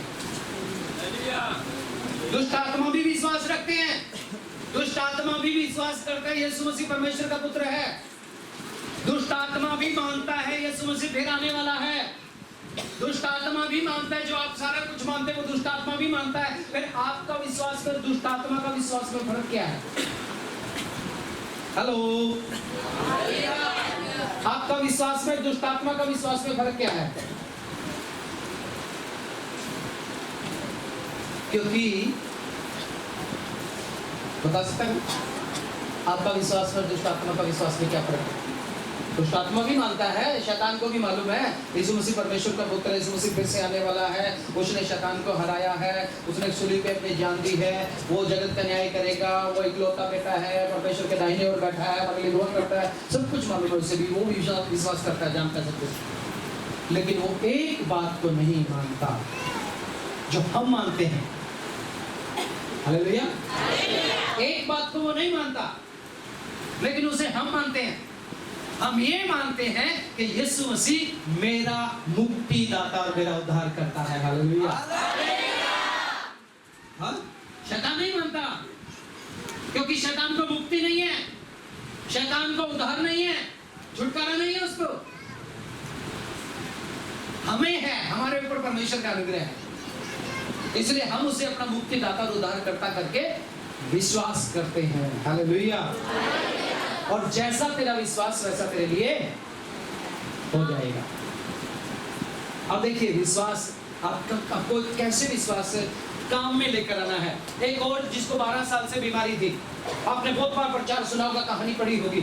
दुष्ट आत्मा भी विश्वास रखते हैं, दुष्ट आत्मा भी विश्वास करता है यीशु मसीह परमेश्वर का पुत्र है। दुष्ट आत्मा भी मानता है यीशु मसीह फिर आने वाला है। दुष्ट आत्मा भी मानता है, जो आप सारा कुछ मानते हैं वो दुष्ट आत्मा भी मानता है। फिर आपका विश्वास और दुष्ट आत्मा का विश्वास में फर्क क्या है? हेलो, आपका विश्वास में दुष्ट आत्मा का विश्वास में फर्क क्या है? क्योंकि बता सकता हूं आपका विश्वास और दुष्ट आत्मा का विश्वास में क्या फर्क है? दुष्ट आत्मा भी मानता है, शैतान को भी मालूम है यीशु मसीह परमेश्वर का पुत्र है, यीशु मसीह फिर से आने वाला है, उसने शैतान को हराया है, उसने सूली पे अपनी जान दी है, वो जगत का न्याय करेगा, वो इकलौता बेटा है, परमेश्वर के दाहिने ओर बैठा है, अगली दुआ करता है, सब कुछ मालूम है उसे भी, वो भी विश्वास करता है, जानता है सब कुछ। लेकिन वो एक बात को नहीं मानता जो हम मानते हैं। हालेलुया। एक बात को वो नहीं मानता लेकिन उसे हम मानते हैं। हम ये मानते हैं कि यीशु मसीह मेरा मुक्तिदाता और मेरा उद्धार करता है। हालेलुया। हाँ? शैतान नहीं मानता, क्योंकि शैतान को मुक्ति नहीं है, शैतान को उद्धार नहीं है, छुटकारा नहीं है उसको। हमें है, हमारे ऊपर परमेश्वर का अनुग्रह है, इसलिए हम उसे अपना मुक्तिदाता और उद्धारकर्ता करके विश्वास करते हैं। हालेलुया। और जैसा तेरा विश्वास वैसा तेरे लिए हो जाएगा। अब देखिए, विश्वास आपको कैसे विश्वास काम में लेकर आना है। एक और जिसको 12 साल से बीमारी थी, आपने बहुत बार प्रचार सुना होगा, कहानी पढ़ी होगी।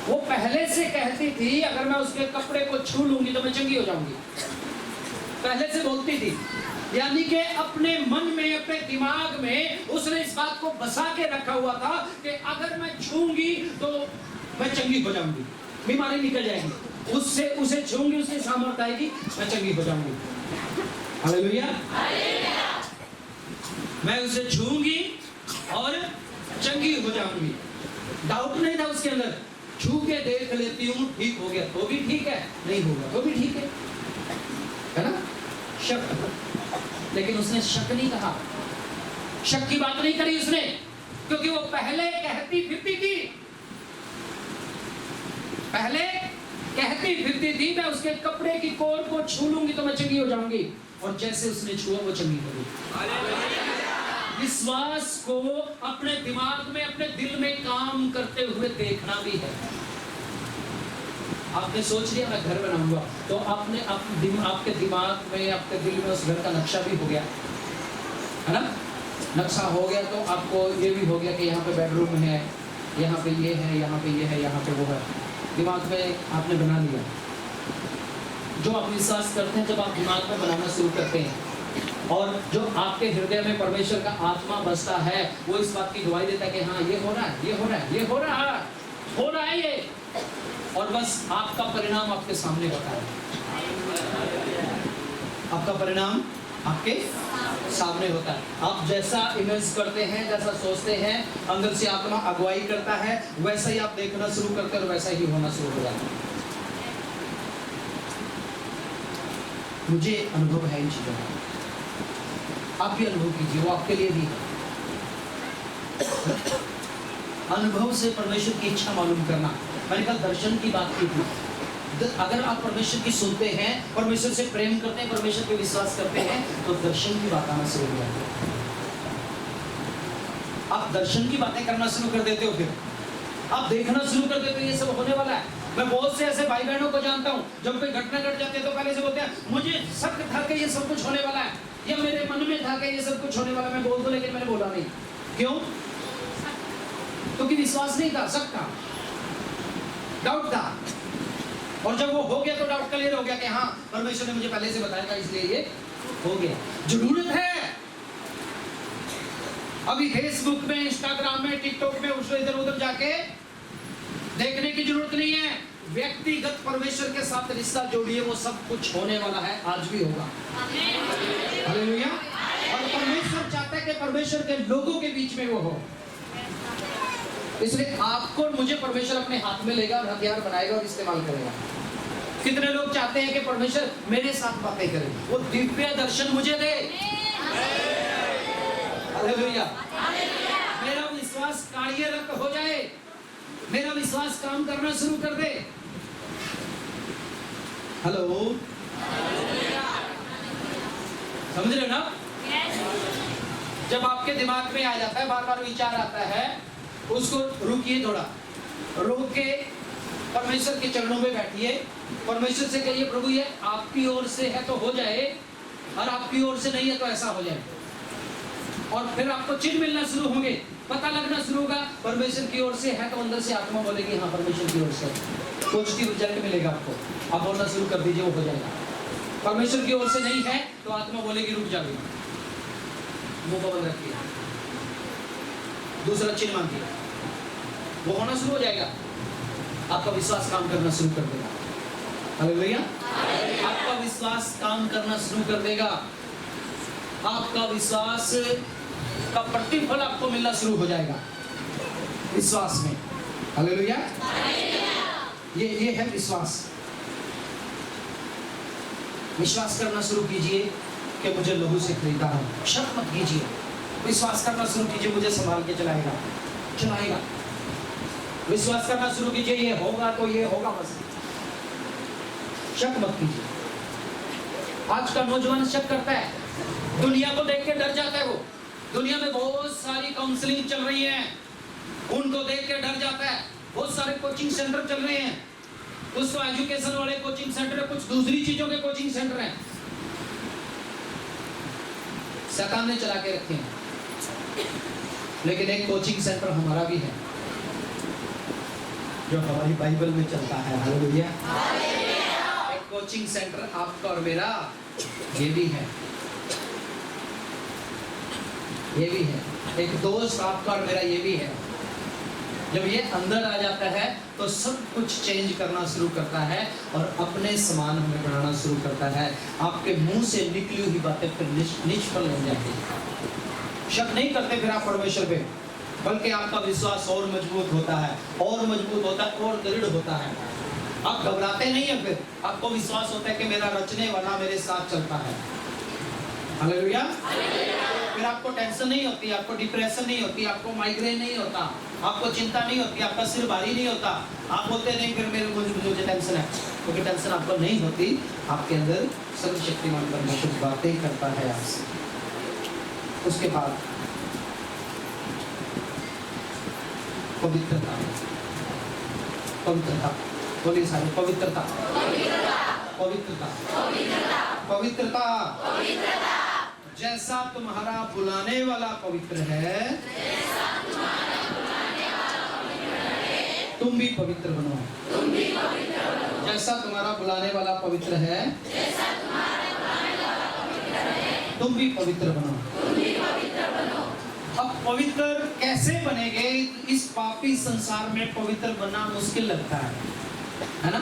वो पहले से कहती थी अगर मैं उसके कपड़े को छू लूंगी तो मैं चंगी हो जाऊंगी, पहले से बोलती थी। यानी कि अपने मन में, अपने दिमाग में उसने इस बात को बसा के रखा हुआ था कि अगर मैं छूंगी तो मैं चंगी हो जाऊंगी, बीमारी निकल जाएगी, उससे उसे छूंगी उसकी सामर्थ आएगी, मैं चंगी हो जाऊंगी। हालेलुया। मैं उसे छूंगी और चंगी हो जाऊंगी। डाउट नहीं था उसके अंदर, छू के देख लेती हूँ, ठीक हो गया तो भी ठीक है, नहीं होगा तो भी ठीक है ना? शक। लेकिन उसने शक नहीं कहा, शक की बात नहीं करी उसने, क्योंकि वो पहले कहती फिरती थी, पहले कहती फिरती थी मैं उसके कपड़े की कोर को छू लूंगी तो मैं चंगी हो जाऊंगी, और जैसे उसने छुआ वो चंगी हो गई। विश्वास को अपने दिमाग में, अपने दिल में काम करते हुए देखना भी है। आपने सोच लिया मैं घर बनाऊंगा, तो आपने आपके दिमाग में, आपके दिल में उस घर का नक्शा भी हो गया, है ना? नक्शा हो गया तो आपको ये भी हो गया कि यहाँ पे बेडरूम है, यहाँ पे ये है, यहाँ पे ये है, यहाँ पे वो है, दिमाग में आपने बना लिया। जो आप विश्वास करते हैं, जब आप दिमाग में बनाना शुरू करते हैं और जो आपके हृदय में परमेश्वर का आत्मा बसता है, वो इस बात की गवाही देता है कि हाँ ये हो रहा है, ये हो रहा है, ये हो रहा है ये, और बस आपका परिणाम आपके सामने होता है। आपका परिणाम आपके सामने होता है। आप जैसा इमेज करते हैं, जैसा सोचते हैं, अंदर से आत्मा अगुवाई करता है, वैसा ही आप देखना शुरू करते हैं और वैसा ही होना शुरू हो जाता है। मुझे अनुभव है इन चीजों का, आप भी अनुभव कीजिए, वो आपके लिए भी है। अनुभव से परमेश्वर की इच्छा मालूम करना, मैंने कल दर्शन की बात की थी। अगर आप परमेश्वर की सुनते हैं, परमेश्वर से प्रेम करते हैं, परमेश्वर पे विश्वास करते हैं, तो दर्शन की बात आना शुरू हो जाती है। आप दर्शन की बातें करना शुरू कर देते हो, फिर आप देखना शुरू कर देते हो ये सब होने वाला है। मैं बहुत से ऐसे भाई बहनों को जानता हूँ, जब कोई घटना घट जाती है तो पहले से बोलते हैं मुझे शक था कि ये सब कुछ होने वाला है, या मेरे मन में था कि ये सब कुछ होने वाला है, मैं बोल दूं लेकिन मैंने बोला नहीं। क्यों? क्योंकि विश्वास नहीं था, शक था, डाउट था। और जब वो हो गया तो डाउट क्लियर हो गया कि हाँ परमेश्वर ने मुझे पहले से बताया था, इसलिए ये हो गया। जरूरत है अभी फेसबुक में, इंस्टाग्राम में, टिकटॉक में उसको इधर उधर जाके देखने की जरूरत नहीं है। व्यक्तिगत परमेश्वर के साथ रिश्ता जोड़िए, वो सब कुछ होने वाला है, आज भी होगा। हालेलुया। और परमेश्वर चाहता है कि परमेश्वर के लोगों के बीच में वो हो, इसलिए आपको और मुझे परमेश्वर अपने हाथ में लेगा और हथियार बनाएगा और इस्तेमाल करेगा। कितने लोग चाहते हैं कि परमेश्वर मेरे साथ बातें करे, वो दिव्य दर्शन मुझे दे। हालेलुया। मेरा विश्वास कार्यरत हो जाए, मेरा विश्वास काम करना शुरू कर दे। हेलो, समझ रहे हो ना? जब आपके दिमाग में आ जाता है, बार बार विचार आता है, उसको रुकिए, थोड़ा रोक के परमेश्वर के चरणों में बैठिए, परमेश्वर से कहिए प्रभु ये आपकी ओर से है तो हो जाए, और आपकी ओर से नहीं है तो ऐसा हो जाए। और फिर आपको चिन्ह मिलना शुरू होंगे, पता लगना शुरू होगा। परमेश्वर की ओर से है तो अंदर से आत्मा बोलेगी हाँ परमेश्वर की ओर से, पॉजिटिव रिजल्ट मिलेगा आपको, आप बोलना शुरू कर दीजिए, वो हो जाएगा। परमेश्वर की ओर से नहीं है तो आत्मा बोलेगी रुक जाओ, मुंह को बंद रखिए, दूसरा चिन्ह मांगिए, वो होना शुरू हो जाएगा। आपका विश्वास काम करना शुरू कर देगा। हालेलुया। आपका विश्वास काम करना शुरू कर देगा, आपका विश्वास का प्रतिफल आपको मिलना शुरू हो जाएगा विश्वास में। हालेलुया। ये है विश्वास। विश्वास करना शुरू कीजिए कि मुझे लहू से खरीदा है, शक मत कीजिए, विश्वास करना शुरू कीजिए मुझे संभाल के चलाएगा। विश्वास करना शुरू कीजिए ये होगा तो ये होगा, बस शक मत कीजिए। आज का नौजवान शक करता है, दुनिया को देख के डर जाता है। वो दुनिया में बहुत सारी काउंसलिंग चल रही है, उनको देख के डर जाता है। बहुत सारे कोचिंग सेंटर चल रहे हैं, कुछ तो एजुकेशन वाले कोचिंग सेंटर है, कुछ दूसरी चीजों के कोचिंग सेंटर हैं, शैतान ने चला के रखे हैं। लेकिन एक कोचिंग सेंटर हमारा भी है, जो हमारी बाइबल में चलता है। हालेलुया। एक कोचिंग सेंटर आपका और मेरा ये भी है, ये भी है। एक दोस्त आपका और मेरा ये भी है। जब ये अंदर आ जाता है तो सब कुछ चेंज करना शुरू करता है और अपने समान हमें बनाना शुरू करता है। आपके मुंह से निकली हुई बातें फिर निष्फल नहीं जाती। शक नहीं करते फिर आप परमेश्वर पे, बल्कि आपका विश्वास और मजबूत होता है, और मजबूत होता है, और दृढ़ होता है। आप घबराते नहीं है, फिर आपको विश्वास होता है कि मेरा रचने वाला मेरे साथ चलता है। हालेलुया। फिर आपको टेंशन नहीं होती, आपको डिप्रेशन नहीं होती, आपको माइग्रेन नहीं होता, आपको चिंता नहीं होती, आपका सिर भारी नहीं होता। आप बोलते नहीं फिर मुझे टेंशन है, क्योंकि टेंशन आपको नहीं होती। आपके अंदर सर्वशक्तिमान परमेश्वर बातें करता है आपसे। उसके बाद पवित्रता, पवित्रता बोलिए सारे, पवित्रता, पवित्रता, पवित्रता। जैसा तुम्हारा बुलाने वाला पवित्र है, तुम भी पवित्र बनो। जैसा तुम्हारा बुलाने वाला पवित्र है, तुम भी पवित्र बनो। अब पवित्र कैसे बनेंगे? इस पापी संसार में पवित्र बनना मुश्किल लगता है ना?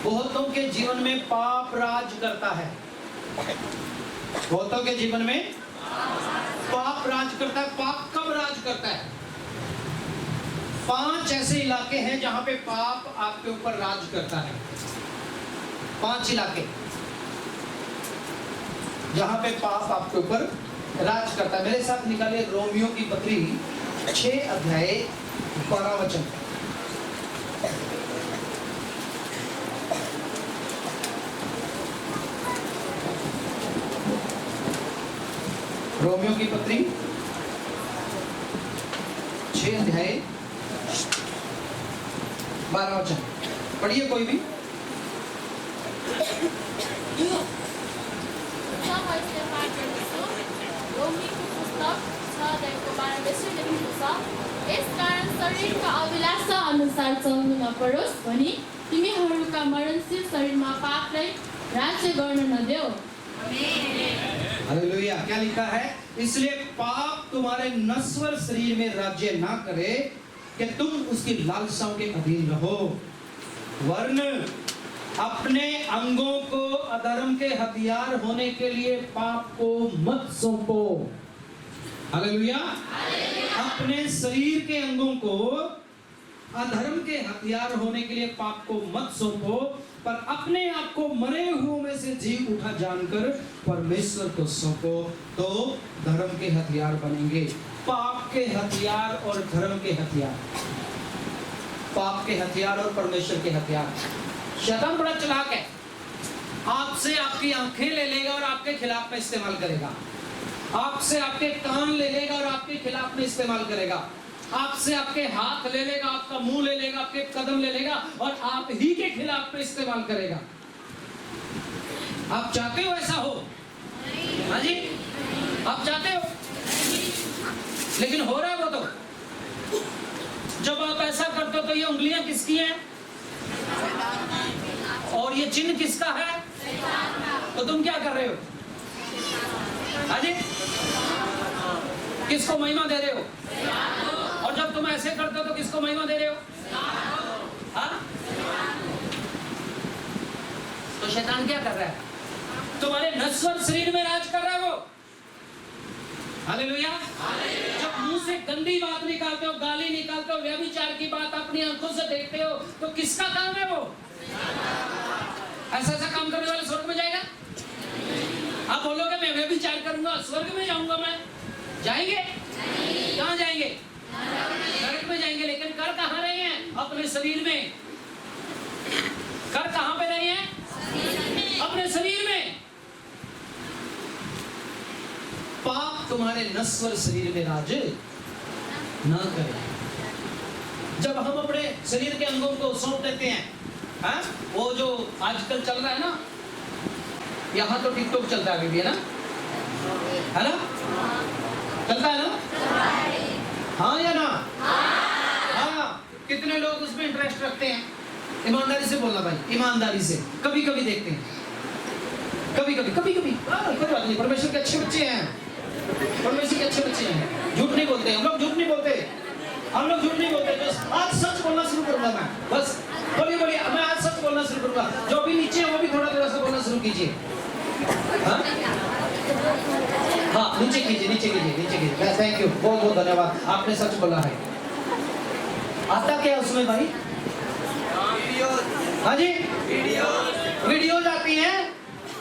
बहुतों के जीवन में पाप राज करता है। बहुतों के जीवन में पाप राज करता है। पाप कब राज करता है? 5 ऐसे इलाके हैं जहां पे पाप आपके ऊपर राज करता है। 5 इलाके जहां पे पाप आपके ऊपर राज करता है। मेरे साथ निकालिए रोमियो की पत्री 6 अध्याय 12 वचन। रोमियो की पत्री 6 अध्याय 12 वचन पढ़िए कोई भी। यस कारण शरीरका अभिलाषा अनुसार चल्नु नपरोस् भनी तिमीहरूका मरणशील शरीरमा पापलाई राज्य गर्न नदेऊ। हालेलुया। क्या लिखा है? इसलिए पाप तुम्हारे नश्वर शरीर में राज्य ना करे कि तुम उसकी लालसाओं के अधीन रहो, वरन अपने अंगों को अधर्म के हथियार होने के लिए पाप को मत सौंपो। हालेलुया। अपने शरीर के अंगों को अधर्म के हथियार होने के लिए पाप को मत सौंपो, पर अपने आप को मरे हुओं में से जी उठा जानकर परमेश्वर को सौंपो, तो धर्म के हथियार बनेंगे। पाप के हथियार और धर्म के हथियार, पाप के हथियार और परमेश्वर के हथियार। शैतान बड़ा चालाक है। आपसे आपकी आंखें ले लेगा और आपके खिलाफ में इस्तेमाल करेगा। आपसे आपके कान ले लेगा और आपके खिलाफ में इस्तेमाल करेगा। आपसे आपके हाथ ले लेगा, आपका मुंह ले लेगा, आपके कदम ले लेगा और आप ही के खिलाफ में इस्तेमाल करेगा। आप चाहते हो ऐसा हो? हाँ जी, आप चाहते हो? लेकिन हो रहा है वो तो। जब आप ऐसा करते हो तो ये उंगलियां किसकी हैं? और ये चिन्ह किसका है? तो तुम क्या कर रहे हो? हाँ जी, किसको महिमा दे रहे हो? और जब तुम ऐसे करते हो तो किसको महिमा दे रहे हो? हाँ? तो शैतान क्या कर रहा है? तुम्हारे नश्वर शरीर में राज कर रहा है वो। हालेलुया। जब मुंह से गंदी बात निकालते हो, गाली निकालते हो, व्यभिचार की बात अपनी आंखों से देखते हो, तो किसका काम है वो? ऐसा ऐसा काम करने वाले स्वर्ग में जाएगा? आप बोलोगे मैं व्यभिचार करूंगा स्वर्ग में जाऊंगा मैं? जाएंगे? कहाँ जाएंगे? नरक में जाएंगे। लेकिन कर कहाँ रहे हैं? अपने शरीर में। कर कहाँ पे रहे हैं? अपने शरीर में। पाप तुम्हारे नश्वर शरीर में राज ना करे। जब हम अपने शरीर के अंगों को सौंप देते हैं, हाँ? वो जो आजकल चल रहा है ना, यहाँ तो टिकटॉक चलता है अभी, है ना? है ना? चलता है ना? हाँ या ना? हाँ। कितने लोग उसमें इंटरेस्ट रखते हैं? ईमानदारी से बोलना भाई, ईमानदारी से। कभी कभी देखते हैं, कभी कभी कोई बात नहीं, परमेश्वर के अच्छे बच्चे हैं, परमेश्वर के अच्छे बच्चे हैं, झूठ नहीं बोलते, हम लोग झूठ नहीं बोलते, हम लोग झूठ नहीं बोलते। बस आज सच बोलना शुरू करूंगा मैं, बस बोलिए मैं आज सच बोलना शुरू करूंगा। जो भी नीचे है वो भी थोड़ा थोड़ा सा बोलना शुरू कीजिए। हाँ, नीचे कीजिए। थैंक यू, बहुत बहुत धन्यवाद, आपने सच बोला है। आता क्या उसमें भाई? हाँ जी, वीडियोज आती हैं।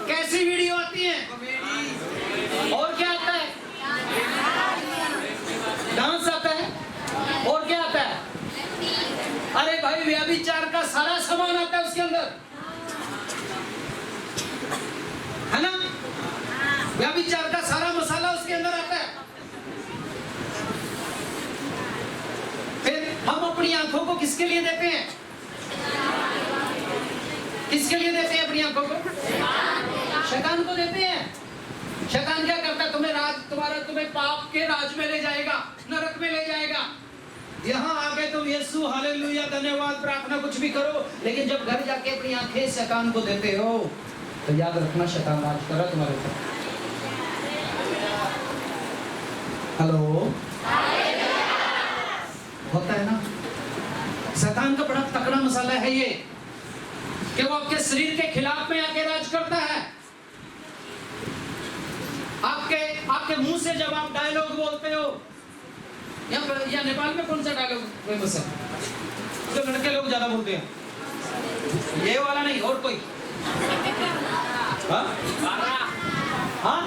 कैसी वीडियो आती हैं? और क्या आता है? डांस आता है। और क्या आता है? अरे भाई, व्यभिचार का सारा सामान आता है उसके अंदर, है ना? व्यभिचार का सारा मसाला उसके अंदर आता है। फिर हम अपनी आंखों को किसके लिए देते हैं? किसके लिए देते हैं अपनी आंखों को? शैतान को देते हैं। शैतान क्या करता है? तुम्हें पाप के राज में ले जाएगा, नरक में ले जाएगा। यहाँ आके तुम यीशु हालेलुया धन्यवाद प्रार्थना कुछ भी करो, लेकिन जब घर जाके अपनी आंखें शैतान को देते हो तो याद रखना शैतान राज कर रहा है तुम्हारे ऊपर। हेलो, होता है ना? शैतान का बड़ा तकड़ा मसाला है ये कि वो आपके शरीर के खिलाफ में आके राज करता है। आपके मुंह से जब आप डायलॉग बोलते हो, या नेपाल में कौन सा डायलॉग फेमस है जो लड़के लोग ज्यादा बोलते हैं? ये वाला नहीं, और कोई? हाँ?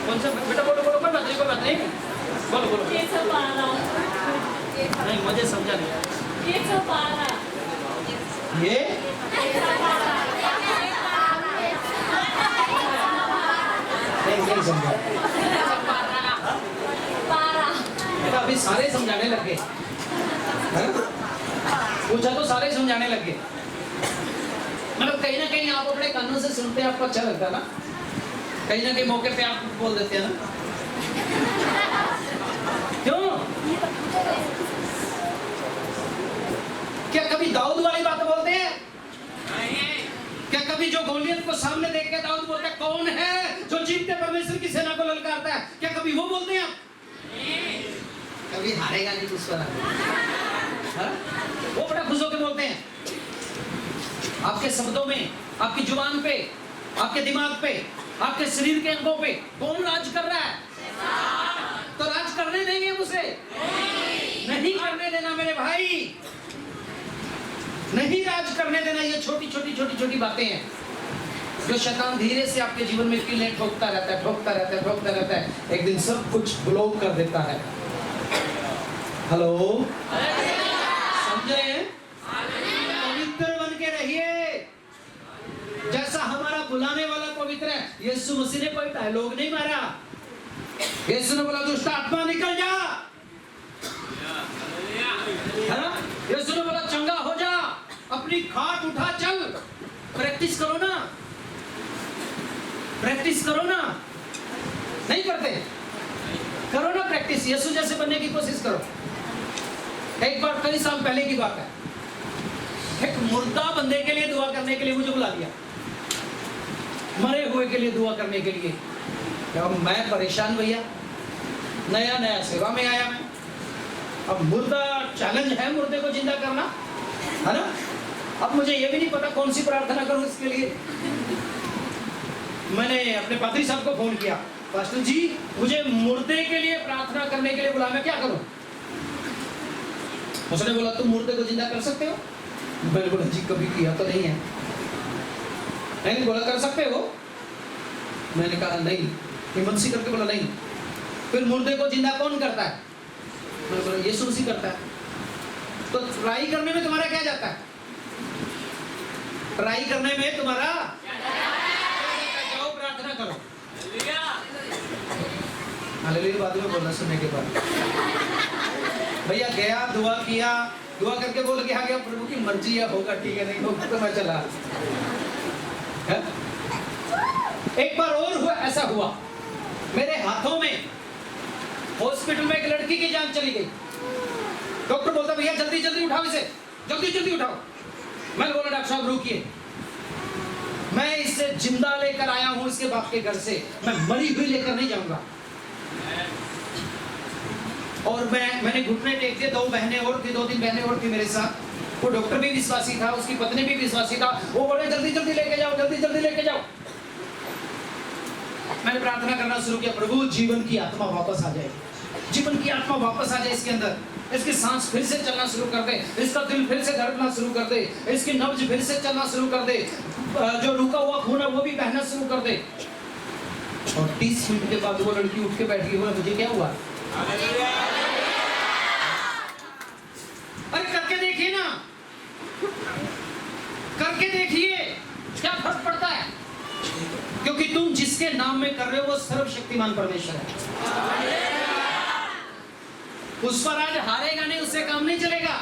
कौन सा बेटा? बोलो कोई बात नहीं, बोलो नहीं, मुझे समझा नहीं। ये नहीं समझा। अभी सारे समझाने लगे, पूछा तो सारे समझाने लगे। मतलब कहीं ना कहीं आप अपने कानों से सुनते हैं, आपको अच्छा लगता है ना? कहीं ना कहीं मौके पे आप बोल देते हैं ना? क्यों? क्या कभी दाऊद वाली बात बोलते हैं? क्या कभी जो गोलियत को सामने देख के दाऊद बोलता है, कौन है जो जीतते परमेश्वर की सेना को ललकारता है? क्या कभी वो बोलते हैं आप? कभी हारेगा नहीं दुश्मन। वो बड़ा खुश होकर बोलते हैं। आपके शब्दों में, आपकी जुबान पे, आपके दिमाग पे, आपके शरीर के अंगों पे कौन राज कर रहा है? तो राज करने देंगे उसे? नहीं करने देना मेरे भाई, नहीं राज करने देना। ये छोटी बातें हैं जो शैतान धीरे से आपके जीवन में कीलें ठोकता रहता है। एक दिन सब कुछ ब्लॉक कर देता है। हेलो, समझे? पवित्र बन के रहिए जैसा हमारा बुलाने वाला पवित्र है। यीशु मसीह ने कोई डायलॉग नहीं मारा। यीशु ने बोला दुष्ट आत्मा निकल जा, है ना? यीशु ने बोला चंगा हो जा, अपनी खाट उठा चल। प्रैक्टिस करो ना, नहीं करते? करो ना प्रैक्टिस, यीशु जैसे बनने की कोशिश करो। एक बार कई साल पहले की बात है, एक मुर्दा बंदे के लिए दुआ करने के लिए मुझे बुला दिया, मरे हुए के लिए दुआ करने के लिए। अब मैं परेशान भैया, नया सेवा में आया मैं। अब मुर्दा चैलेंज है, मुर्दे को जिंदा करना, है ना? अब मुझे ये भी नहीं पता कौन सी प्रार्थना करूं इसके लिए। मैंने अपने पादरी साहब को फोन किया, पास्टर जी मुझे मुर्दे के लिए प्रार्थना करने के लिए बुला, मैं क्या करूं? उसने बोला तुम मुर्दे को जिंदा कर सकते हो? मैंने बोला जी कभी किया तो नहीं है। नहीं, बोला कर सकते हो? मैंने कहा नहीं। हिम्मत सी करके बोला नहीं। फिर मुर्दे को जिंदा कौन करता है? मैंने बोला यीशु मसीह करता है। तो ट्राई करने में तुम्हारा क्या जाता है? ट्राई करने में तुम्हारा जाओ प्रार्थना करो। हालेलुया बाद में बोलना सुनने के बाद। भैया गया, दुआ किया, दुआ करके बोल के आ गया प्रभु की मर्जी है, होगा ठीक है, नहीं होगा तो मैं चला। एक बार और हुआ, ऐसा हुआ मेरे हाथों में हॉस्पिटल में एक लड़की की जान चली गई। डॉक्टर बोलता भैया जल्दी जल्दी उठाओ इसे, जल्दी जल्दी उठाओ। मैंने बोला डॉक्टर साहब रुकिए, मैं इसे जिंदा लेकर आया हूं इसके बाप के घर से, मैं मरी हुई लेकर नहीं जाऊंगा। और मैंने घुटने टेक दिए। 2 बहनें और थी, 2-3 बहनें और थी मेरे साथ। वो डॉक्टर भी विश्वासी था, उसकी पत्नी भी विश्वासी था। वो बोले जल्दी जल्दी लेके जाओ, जल्दी जल्दी लेके जाओ। मैंने प्रार्थना करना शुरू किया, प्रभु जीवन की आत्मा वापस आ जाए, जीवन की आत्मा वापस आ जाए इसके अंदर, इसकी सांस फिर से चलना शुरू कर दे, इसका दिल फिर से धड़कना शुरू कर दे, इसकी नब्ज फिर से चलना शुरू कर दे, जो रुका हुआ खून है वो भी बहना शुरू कर दे। और 30 मिनट के बाद वो लड़की उठ के बैठ गई। बोला मुझे क्या हुआ? अरे करके देखिए ना, करके देखिए क्या फर्क पड़ता है, क्योंकि तुम जिसके नाम में कर रहे हो वो सर्वशक्तिमान परमेश्वर है। उस पर आज हारेगा नहीं, उससे काम नहीं चलेगा।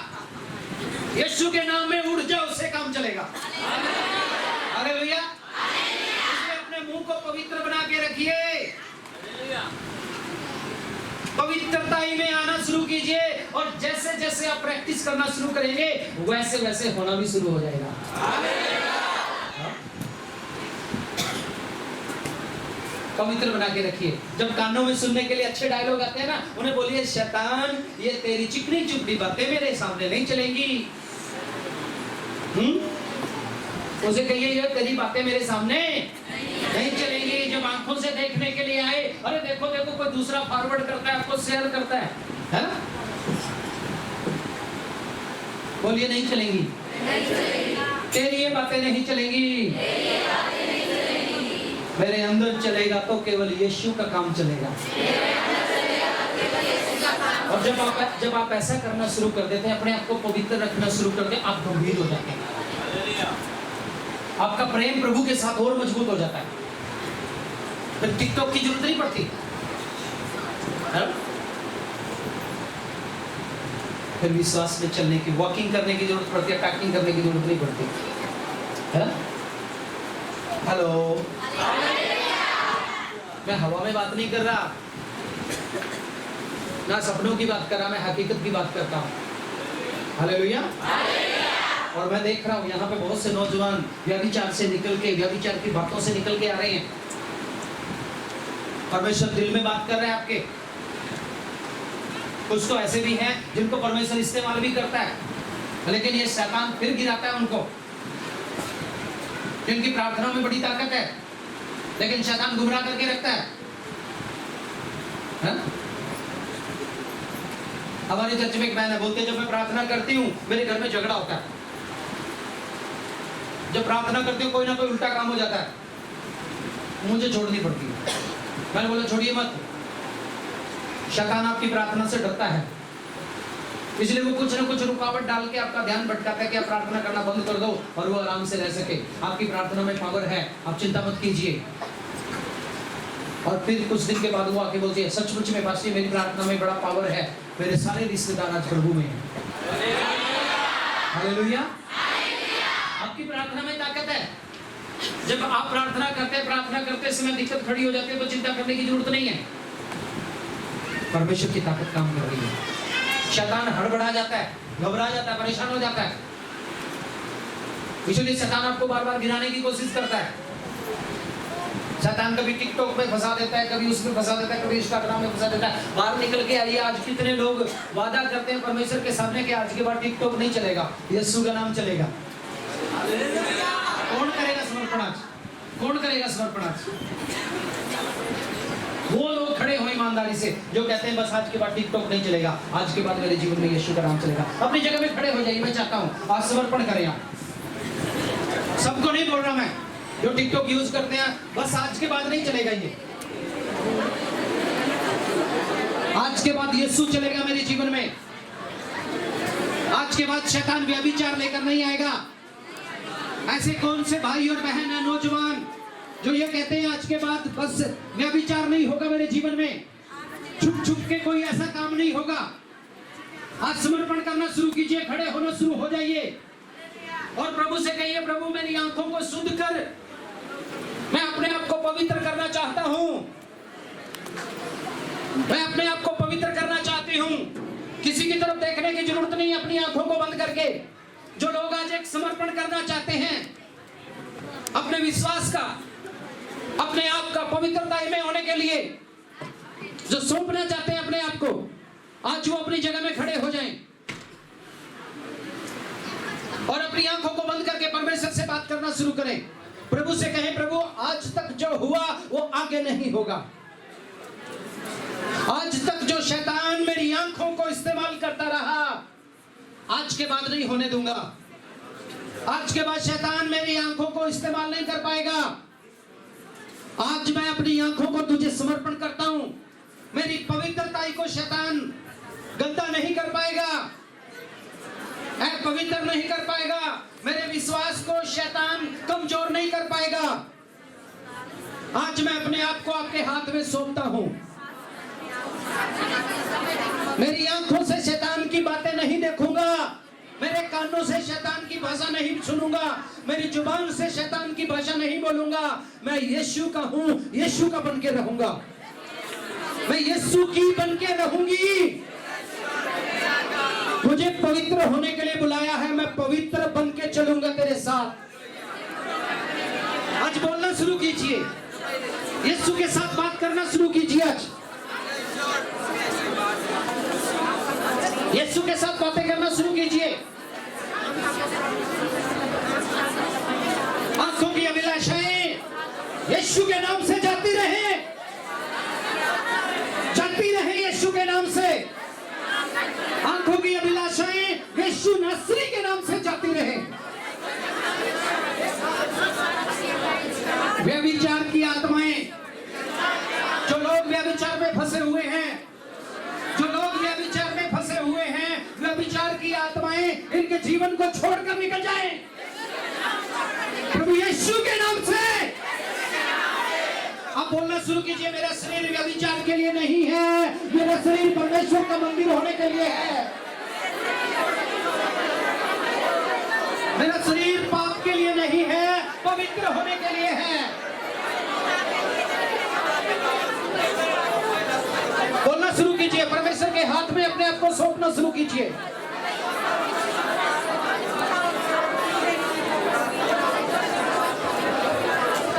यीशु के नाम में उठ जाओ, उससे काम चलेगा। हालेलुया। इसलिए अपने मुंह को पवित्र बना के रखिए, पवित्रता ही में आना शुरू कीजिए, और जैसे जैसे आप प्रैक्टिस करना शुरू करेंगे वैसे वैसे होना भी शुरू हो जाएगा। पवित्र बना के रखिए। जब कानों में सुनने के लिए अच्छे डायलॉग आते हैं ना, उन्हें बोलिए शैतान ये तेरी चिकनी चुपड़ी बातें मेरे सामने नहीं चलेंगी। उसे कहिए ये तेरी बातें मेरे सामने नहीं चलेंगी। जब आंखों से देखने के लिए आए, अरे देखो देखो कोई दूसरा फॉरवर्ड करता है, आपको शेयर करता है ना? बोलिए नहीं चलेंगी, तेरी ये बातें नहीं चलेंगी, मेरे अंदर चलेगा तो केवल यीशु का काम चलेगा। और जब आप ऐसा करना शुरू कर देते हैं, अपने आप को पवित्र रखना शुरू कर देते, आप गंभीर हो जाते हैं। आपका प्रेम प्रभु के साथ और मजबूत हो जाता है। फिर टिकटॉक की जरूरत नहीं पड़ती है? फिर विश्वास में चलने की, वॉकिंग करने की जरूरत पड़ती है, टॉकिंग करने की जरूरत नहीं पड़ती है। हेलो, मैं हवा में बात नहीं कर रहा, ना सपनों की बात कर रहा, मैं हकीकत की बात करता हूँ। हालेलुया। और मैं देख रहा हूँ यहाँ पे बहुत से नौजवान व्यभिचार से निकल के, व्यभिचार की बातों से निकल के आ रहे हैं। परमेश्वर दिल में बात कर रहे हैं आपके। कुछ तो ऐसे भी हैं जिनको परमेश्वर इस्तेमाल भी करता है, लेकिन ये शैतान फिर गिराता है उनको। जिनकी प्रार्थना में बड़ी ताकत है, लेकिन शैतान गुमराह करके रखता है। हमारे चर्च में एक बहन है, बोलते जब मैं प्रार्थना करती हूँ मेरे घर में झगड़ा होता है। जब प्रार्थना करती हूँ कोई ना कोई उल्टा काम हो जाता है, मुझे छोड़नी पड़ती है। मैंने बोला छोड़िए मत, शैतान आपकी प्रार्थना से डरता है, इसलिए वो कुछ ना कुछ रुकावट डाल के आपका ध्यान भटकाता है कि आप प्रार्थना करना बंद कर दो और वो आराम से रह सके। आपकी प्रार्थना में पावर है, आप चिंता मत कीजिए। और फिर कुछ दिन के बाद वो आके बोलती है सचमुच में पास्टर मेरी प्रार्थना में बड़ा पावर है, मेरे सारे रिश्तेदार आज प्रभु में हैं। हालेलुया। आपकी प्रार्थना में ताकत है। जब आप प्रार्थना करते समय दिक्कत खड़ी हो जाती है तो चिंता करने की जरूरत नहीं है, परमेश्वर की ताकत काम कर रही है। शैतान हड़बड़ा जाता है, घबरा जाता है, परेशान हो जाता है, इसलिए शैतान आपको बार बार गिराने की कोशिश करता है। शैतान कभी टिकटॉक में फंसा देता है, कभी उसमें फंसा देता है, कभी इंस्टाग्राम में फंसा देता है। बाहर निकल के आइए। आज कितने लोग वादा करते हैं परमेश्वर के सामने कि आज के बाद टिकटॉक नहीं चलेगा, यीशु का नाम चलेगा। कौन करेगा समर्पण आज? कौन करेगा समर्पण आज? वो लोग खड़े हो ईमानदारी से जो कहते हैं बस आज के बाद टिकटॉक नहीं चलेगा, आज के बाद मेरे जीवन में यीशु का नाम चलेगा। अपनी जगह में खड़े हो जाइए। मैं चाहता हूँ आज समर्पण करें आप। सबको नहीं बोल रहा मैं, जो टिकटॉक यूज करते हैं बस आज के बाद नहीं चलेगा ये, आज के बाद यीशु चलेगा मेरे जीवन में। आज के बाद शैतान व्यभिचार लेकर नहीं आएगा। ऐसे कौन से भाई और बहन है नौजवान जो ये कहते हैं आज के बाद बस व्यभिचार नहीं होगा मेरे जीवन में, छुप छुप के कोई ऐसा काम नहीं होगा। आज समर्पण करना शुरू कीजिए, खड़े होना शुरू हो जाइए और प्रभु से कहिए प्रभु मेरी आंखों को शुद्ध कर, मैं अपने आप को पवित्र करना चाहता हूं। मैं अपने आप को पवित्र करना चाहती हूँ। किसी की तरफ देखने की जरूरत नहीं, अपनी आंखों को बंद करके। जो लोग आज एक समर्पण करना चाहते हैं अपने विश्वास का, अपने आप का पवित्रता में होने के लिए, जो सौंपना चाहते हैं अपने आप को, आज वो अपनी जगह में खड़े हो जाएं और अपनी आंखों को बंद करके परमेश्वर से बात करना शुरू करें। प्रभु से कहें, प्रभु आज तक जो हुआ वो आगे नहीं होगा। आज तक जो शैतान मेरी आंखों को इस्तेमाल करता रहा, आज के बाद नहीं होने दूंगा। आज के बाद शैतान मेरी आंखों को इस्तेमाल नहीं कर पाएगा। आज मैं अपनी आंखों को तुझे समर्पण करता हूं। मेरी पवित्रता को शैतान गंदा नहीं कर पाएगा, पवित्र नहीं कर पाएगा। मेरे विश्वास को शैतान कमजोर नहीं कर पाएगा। आज मैं अपने आप को आपके हाथ में सौंपता हूं। मेरी आंखों से शैतान की बातें नहीं देखूंगा, मेरे कानों से शैतान की भाषा नहीं सुनूंगा, मेरी जुबान से शैतान की भाषा नहीं बोलूंगा। मैं यीशु का हूं, यीशु का बन के रहूंगा। मैं यीशु की बन के रहूंगी। मुझे पवित्र होने के लिए बुलाया है, मैं पवित्र बन के चलूंगा तेरे साथ। आज बोलना शुरू कीजिए, यीशु के साथ बात करना शुरू कीजिए। आज यीशु के साथ बातें करना शुरू कीजिए। आंखों की अभिलाषाएं यीशु के नाम से जाती रहे यीशु के नाम से। आंखों की अभिलाषाएं यीशु नासरी के नाम से जाती रहे। व्यभिचार की आत्माएं, जो लोग व्यभिचार में फंसे हुए हैं, व्यभिचार की आत्माएं, इनके जीवन को छोड़कर निकल जाएं प्रभु यीशु के नाम से। अब बोलना शुरू कीजिए, मेरा शरीर व्यभिचार के लिए नहीं है, मेरा शरीर परमेश्वर का मंदिर होने के लिए है। मेरा शरीर पाप के लिए नहीं है, पवित्र होने के लिए है। बोलना शुरू कीजिए, परमेश्वर के हाथ में अपने आप को सौंपना शुरू कीजिए।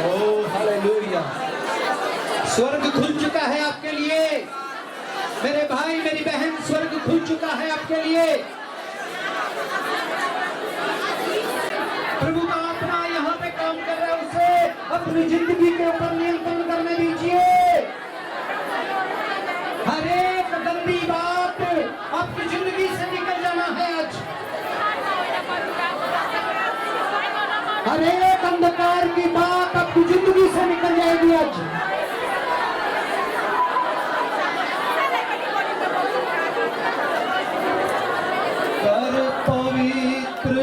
Oh hallelujah. स्वर्ग खुल चुका है आपके लिए मेरे भाई, मेरी बहन, स्वर्ग खुल चुका है आपके लिए। प्रभु का आत्मा यहाँ पे काम कर रहा है, उसे अपनी जिंदगी के ऊपर नियंत्रण करने दीजिए। हर एक गंदी बात आपकी जिंदगी से निकल जाना है आज। हर एक अंधकार की बात आपकी जिंदगी से निकल जाएगी आज। कर पवित्र,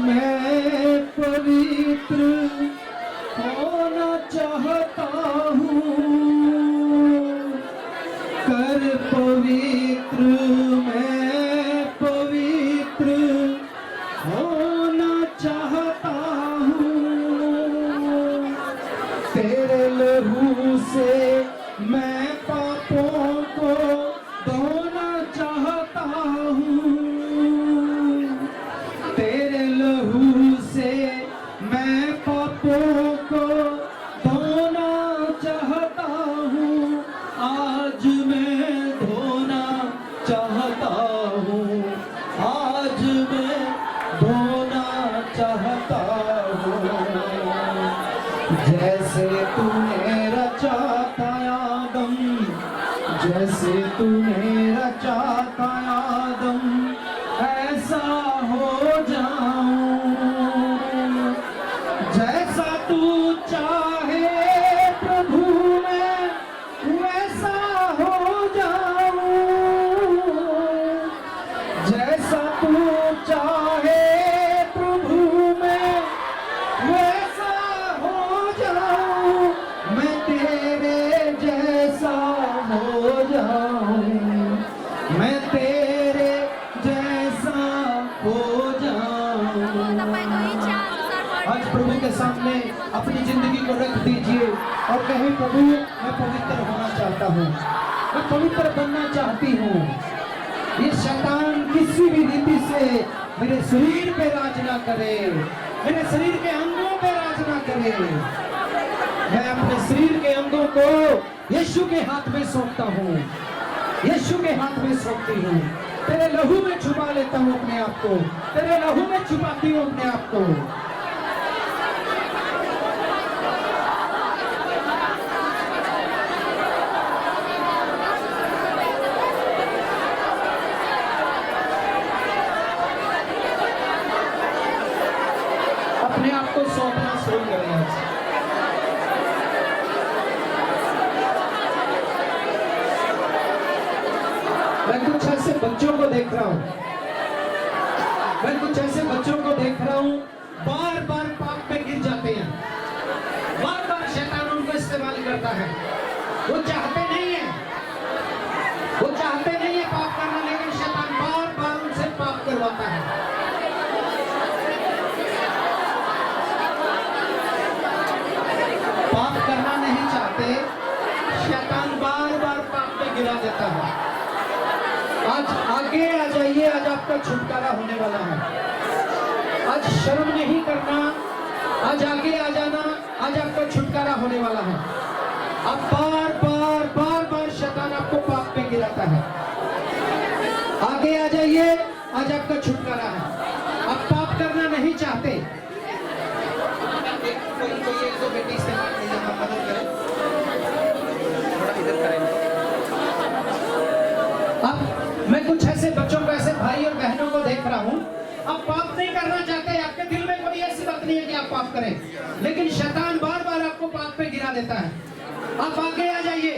मैं पवित्र होना चाहता हूँ। कर पवित्र, मैं पवित्र होना चाहता हूँ। तेरे लहू से मैं पापों को धोना चाहता हूँ। तेरे लहू से मैं पापों को धोना चाहता हूँ। आज मैं धोना चाहता हूँ, आज मैं धोना चाहता हूँ। जैसे तूने रचा था आदम, जैसे तूने रचा था आदम, ऐसा हो जाऊं। जैसा तू चाहे प्रभु मैं वैसा हो जाऊं। जैसा तू चाहे प्रभु मैं वैसा हो जाऊं। मैं तेरे जैसा हो जाऊं, मैं तेरे जैसा हो जाऊं। आज प्रभु के सामने अपनी जिंदगी को रख दीजिए और कहें, प्रभु मैं पवित्र होना चाहता हूँ। मैं पवित्र बनना चाहती हूँ। ये शैतान किसी भी रीति से मेरे शरीर पे राज ना करे, मेरे शरीर के अंगों पे राज ना करे। मैं अपने शरीर के अंगों को यीशु के हाथ में सौंपता हूँ, यीशु के हाथ में सौंपती हूँ। तेरे लहू में छुपा लेता हूँ अपने आप को, तेरे लहू में छुपाती हूँ अपने आप को। अपने आप को सौंपना शुरू करें आज। मैं कुछ ऐसे बच्चों को देख रहा हूं, मैं कुछ ऐसे बच्चों को देख रहा हूं, बार बार पाप में गिर जाते हैं, बार बार शैतान उनको इस्तेमाल करता है। वो चाहते नहीं है, वो चाहते नहीं है पाप करना, लेकिन शैतान बार बार उनसे पाप करवाता है। पाप करना नहीं चाहते, शैतान बार बार पाप में गिरा देता है। आज आगे आ जाइए, आज आपका छुटकारा होने वाला है। आज शर्म नहीं करना, आज आगे आ जाना, आज आपका छुटकारा होने वाला है। अब बार बार बार बार शैतान आपको पाप में गिराता है। आगे आ जाइए, आज आपका छुटकारा है। अब पाप करना नहीं चाहते, कोई एक दो बेटी इस्तेमाल कीजिए, आप मदद करें, थोड़ा इधर करें। अब मैं कुछ ऐसे बच्चों को, ऐसे भाई और बहनों को देख रहा हूँ, अब पाप नहीं करना चाहते, आपके दिल में कोई ऐसी बात नहीं है कि आप पाप करें, लेकिन शैतान बार बार आपको पाप पे गिरा देता है। आप आगे आ जाइए,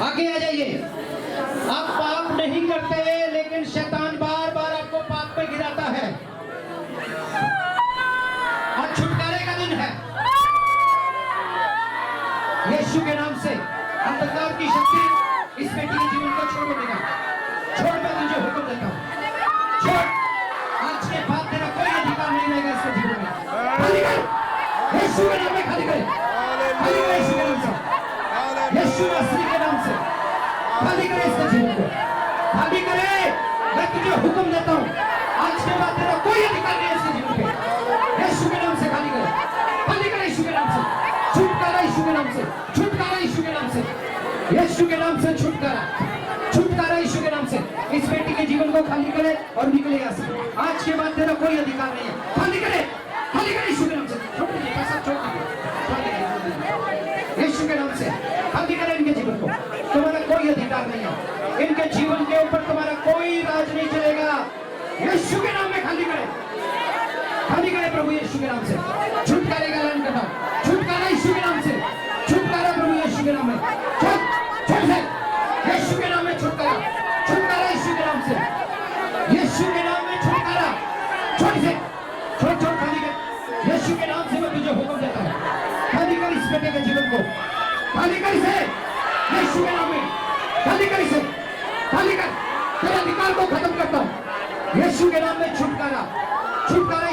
आगे आ जाइए। आप पाप नहीं करते, लेकिन शैतान बार बार आपको पाप पे गिराता है। आज छुटकारे का दिन है, यीशु के नाम से अंधकार की शक्ति इस बेटी के जीवन को छोड़ देगा। छोड़, मैं तुझे हुक्म देता हूँ, छोड़। आज के बाद तेरा कोई अधिकार नहीं रहेगा इसके जीवन में। खाली कर, यीशु के नाम में खाली करे, खाली करे यीशु के नाम से, यीशु मसीह के नाम से खाली करे इसके जीवन को, खाली करे। मैं तुझे हुक्म देता हूँ, आज के बाद तेरा कोई अधिकार नहीं है इसके जीवन पे। यीशु के नाम से खाली करे, खाली करे यीशु के नाम से। छुटकारा यीशु के नाम से, छुटकारा यीशु के नाम से, यीशु के नाम से छुटकारा, छुटकारा यीशु के नाम से। इस बेटी के जीवन को खाली करे और निकले यहाँ से। आज के बाद तेरा कोई अधिकार नहीं है, खाली करे, खाली करे यीशु के नाम से। छोड़ दीजिए, पैसा छोड़ दीजिए, यीशु के नाम से खाली करे इनके जीवन को। तुम्हारा कोई अधिकार नहीं है, इनके जीवन के ऊपर तुम्हारा कोई राज नहीं चलेगा। यीशु के नाम में खाली करे, खाली करे प्रभु यीशु के नाम से। छुटकारे का ऐलान करता हूं, छुटकारा यीशु के नाम से, छुटकारा प्रभु यीशु के नाम में। छोड़, छोड़ से, यीशु के नाम में छुटकारा, छुटकारा यीशु के नाम से, यीशु के नाम में छुटकारा। छोड़ से, छोड़ छोड़, खाली कर यीशु के नाम से। मैं तुझे हुक्म देता हूं, खाली कर इस बेटे के जीवन को, खाली कर इसे यीशु के नाम में, खाली कर इसे, खाली कर। तेरे अधिकार को खत्म करता हूं यीशु के नाम में। छुटकारा, छुटकारा।